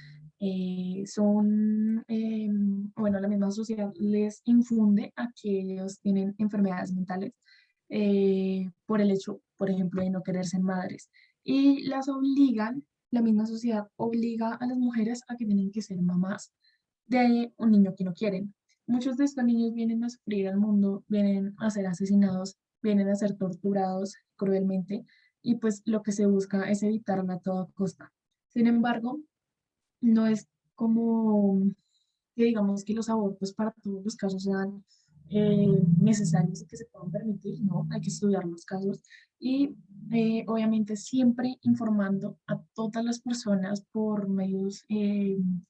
bueno, la misma sociedad les infunde a que ellos tienen enfermedades mentales por el hecho, por ejemplo, de no quererse madres. Y las obligan, la misma sociedad obliga a las mujeres a que tienen que ser mamás de un niño que no quieren. Muchos de estos niños vienen a sufrir al mundo, vienen a ser asesinados, vienen a ser torturados cruelmente y pues lo que se busca es evitarlo a toda costa. Sin embargo, no es como que digamos que los abortos para todos los casos sean necesarios y que se puedan permitir, no, hay que estudiar los casos y obviamente siempre informando a todas las personas por medios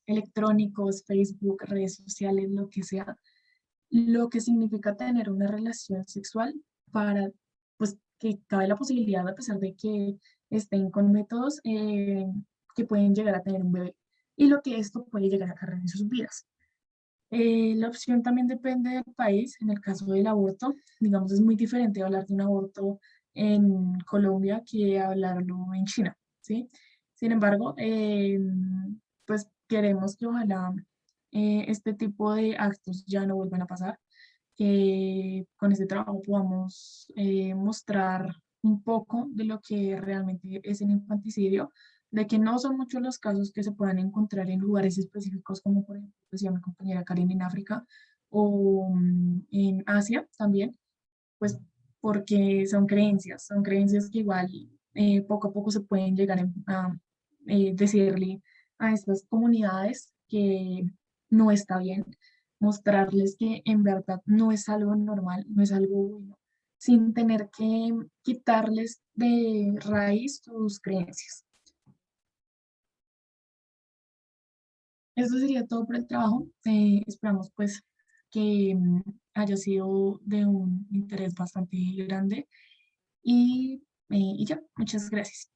electrónicos, Facebook, redes sociales, lo que sea, lo que significa tener una relación sexual para, pues, que cabe la posibilidad, a pesar de que estén con métodos que pueden llegar a tener un bebé y lo que esto puede llegar a cargar en sus vidas. La opción también depende del país. En el caso del aborto, digamos, es muy diferente hablar de un aborto en Colombia que hablarlo en China, ¿sí? Sin embargo, pues queremos que ojalá este tipo de actos ya no vuelvan a pasar, que con este trabajo podamos mostrar un poco de lo que realmente es el infanticidio, de que no son muchos los casos que se puedan encontrar en lugares específicos, como por ejemplo decía mi compañera Karen en África o en Asia también, pues porque son creencias que igual poco a poco se pueden llegar a decirle a estas comunidades que no está bien, mostrarles que en verdad no es algo normal, no es algo bueno, sin tener que quitarles de raíz sus creencias. Eso sería todo por el trabajo. Esperamos pues que haya sido de un interés bastante grande y ya, muchas gracias.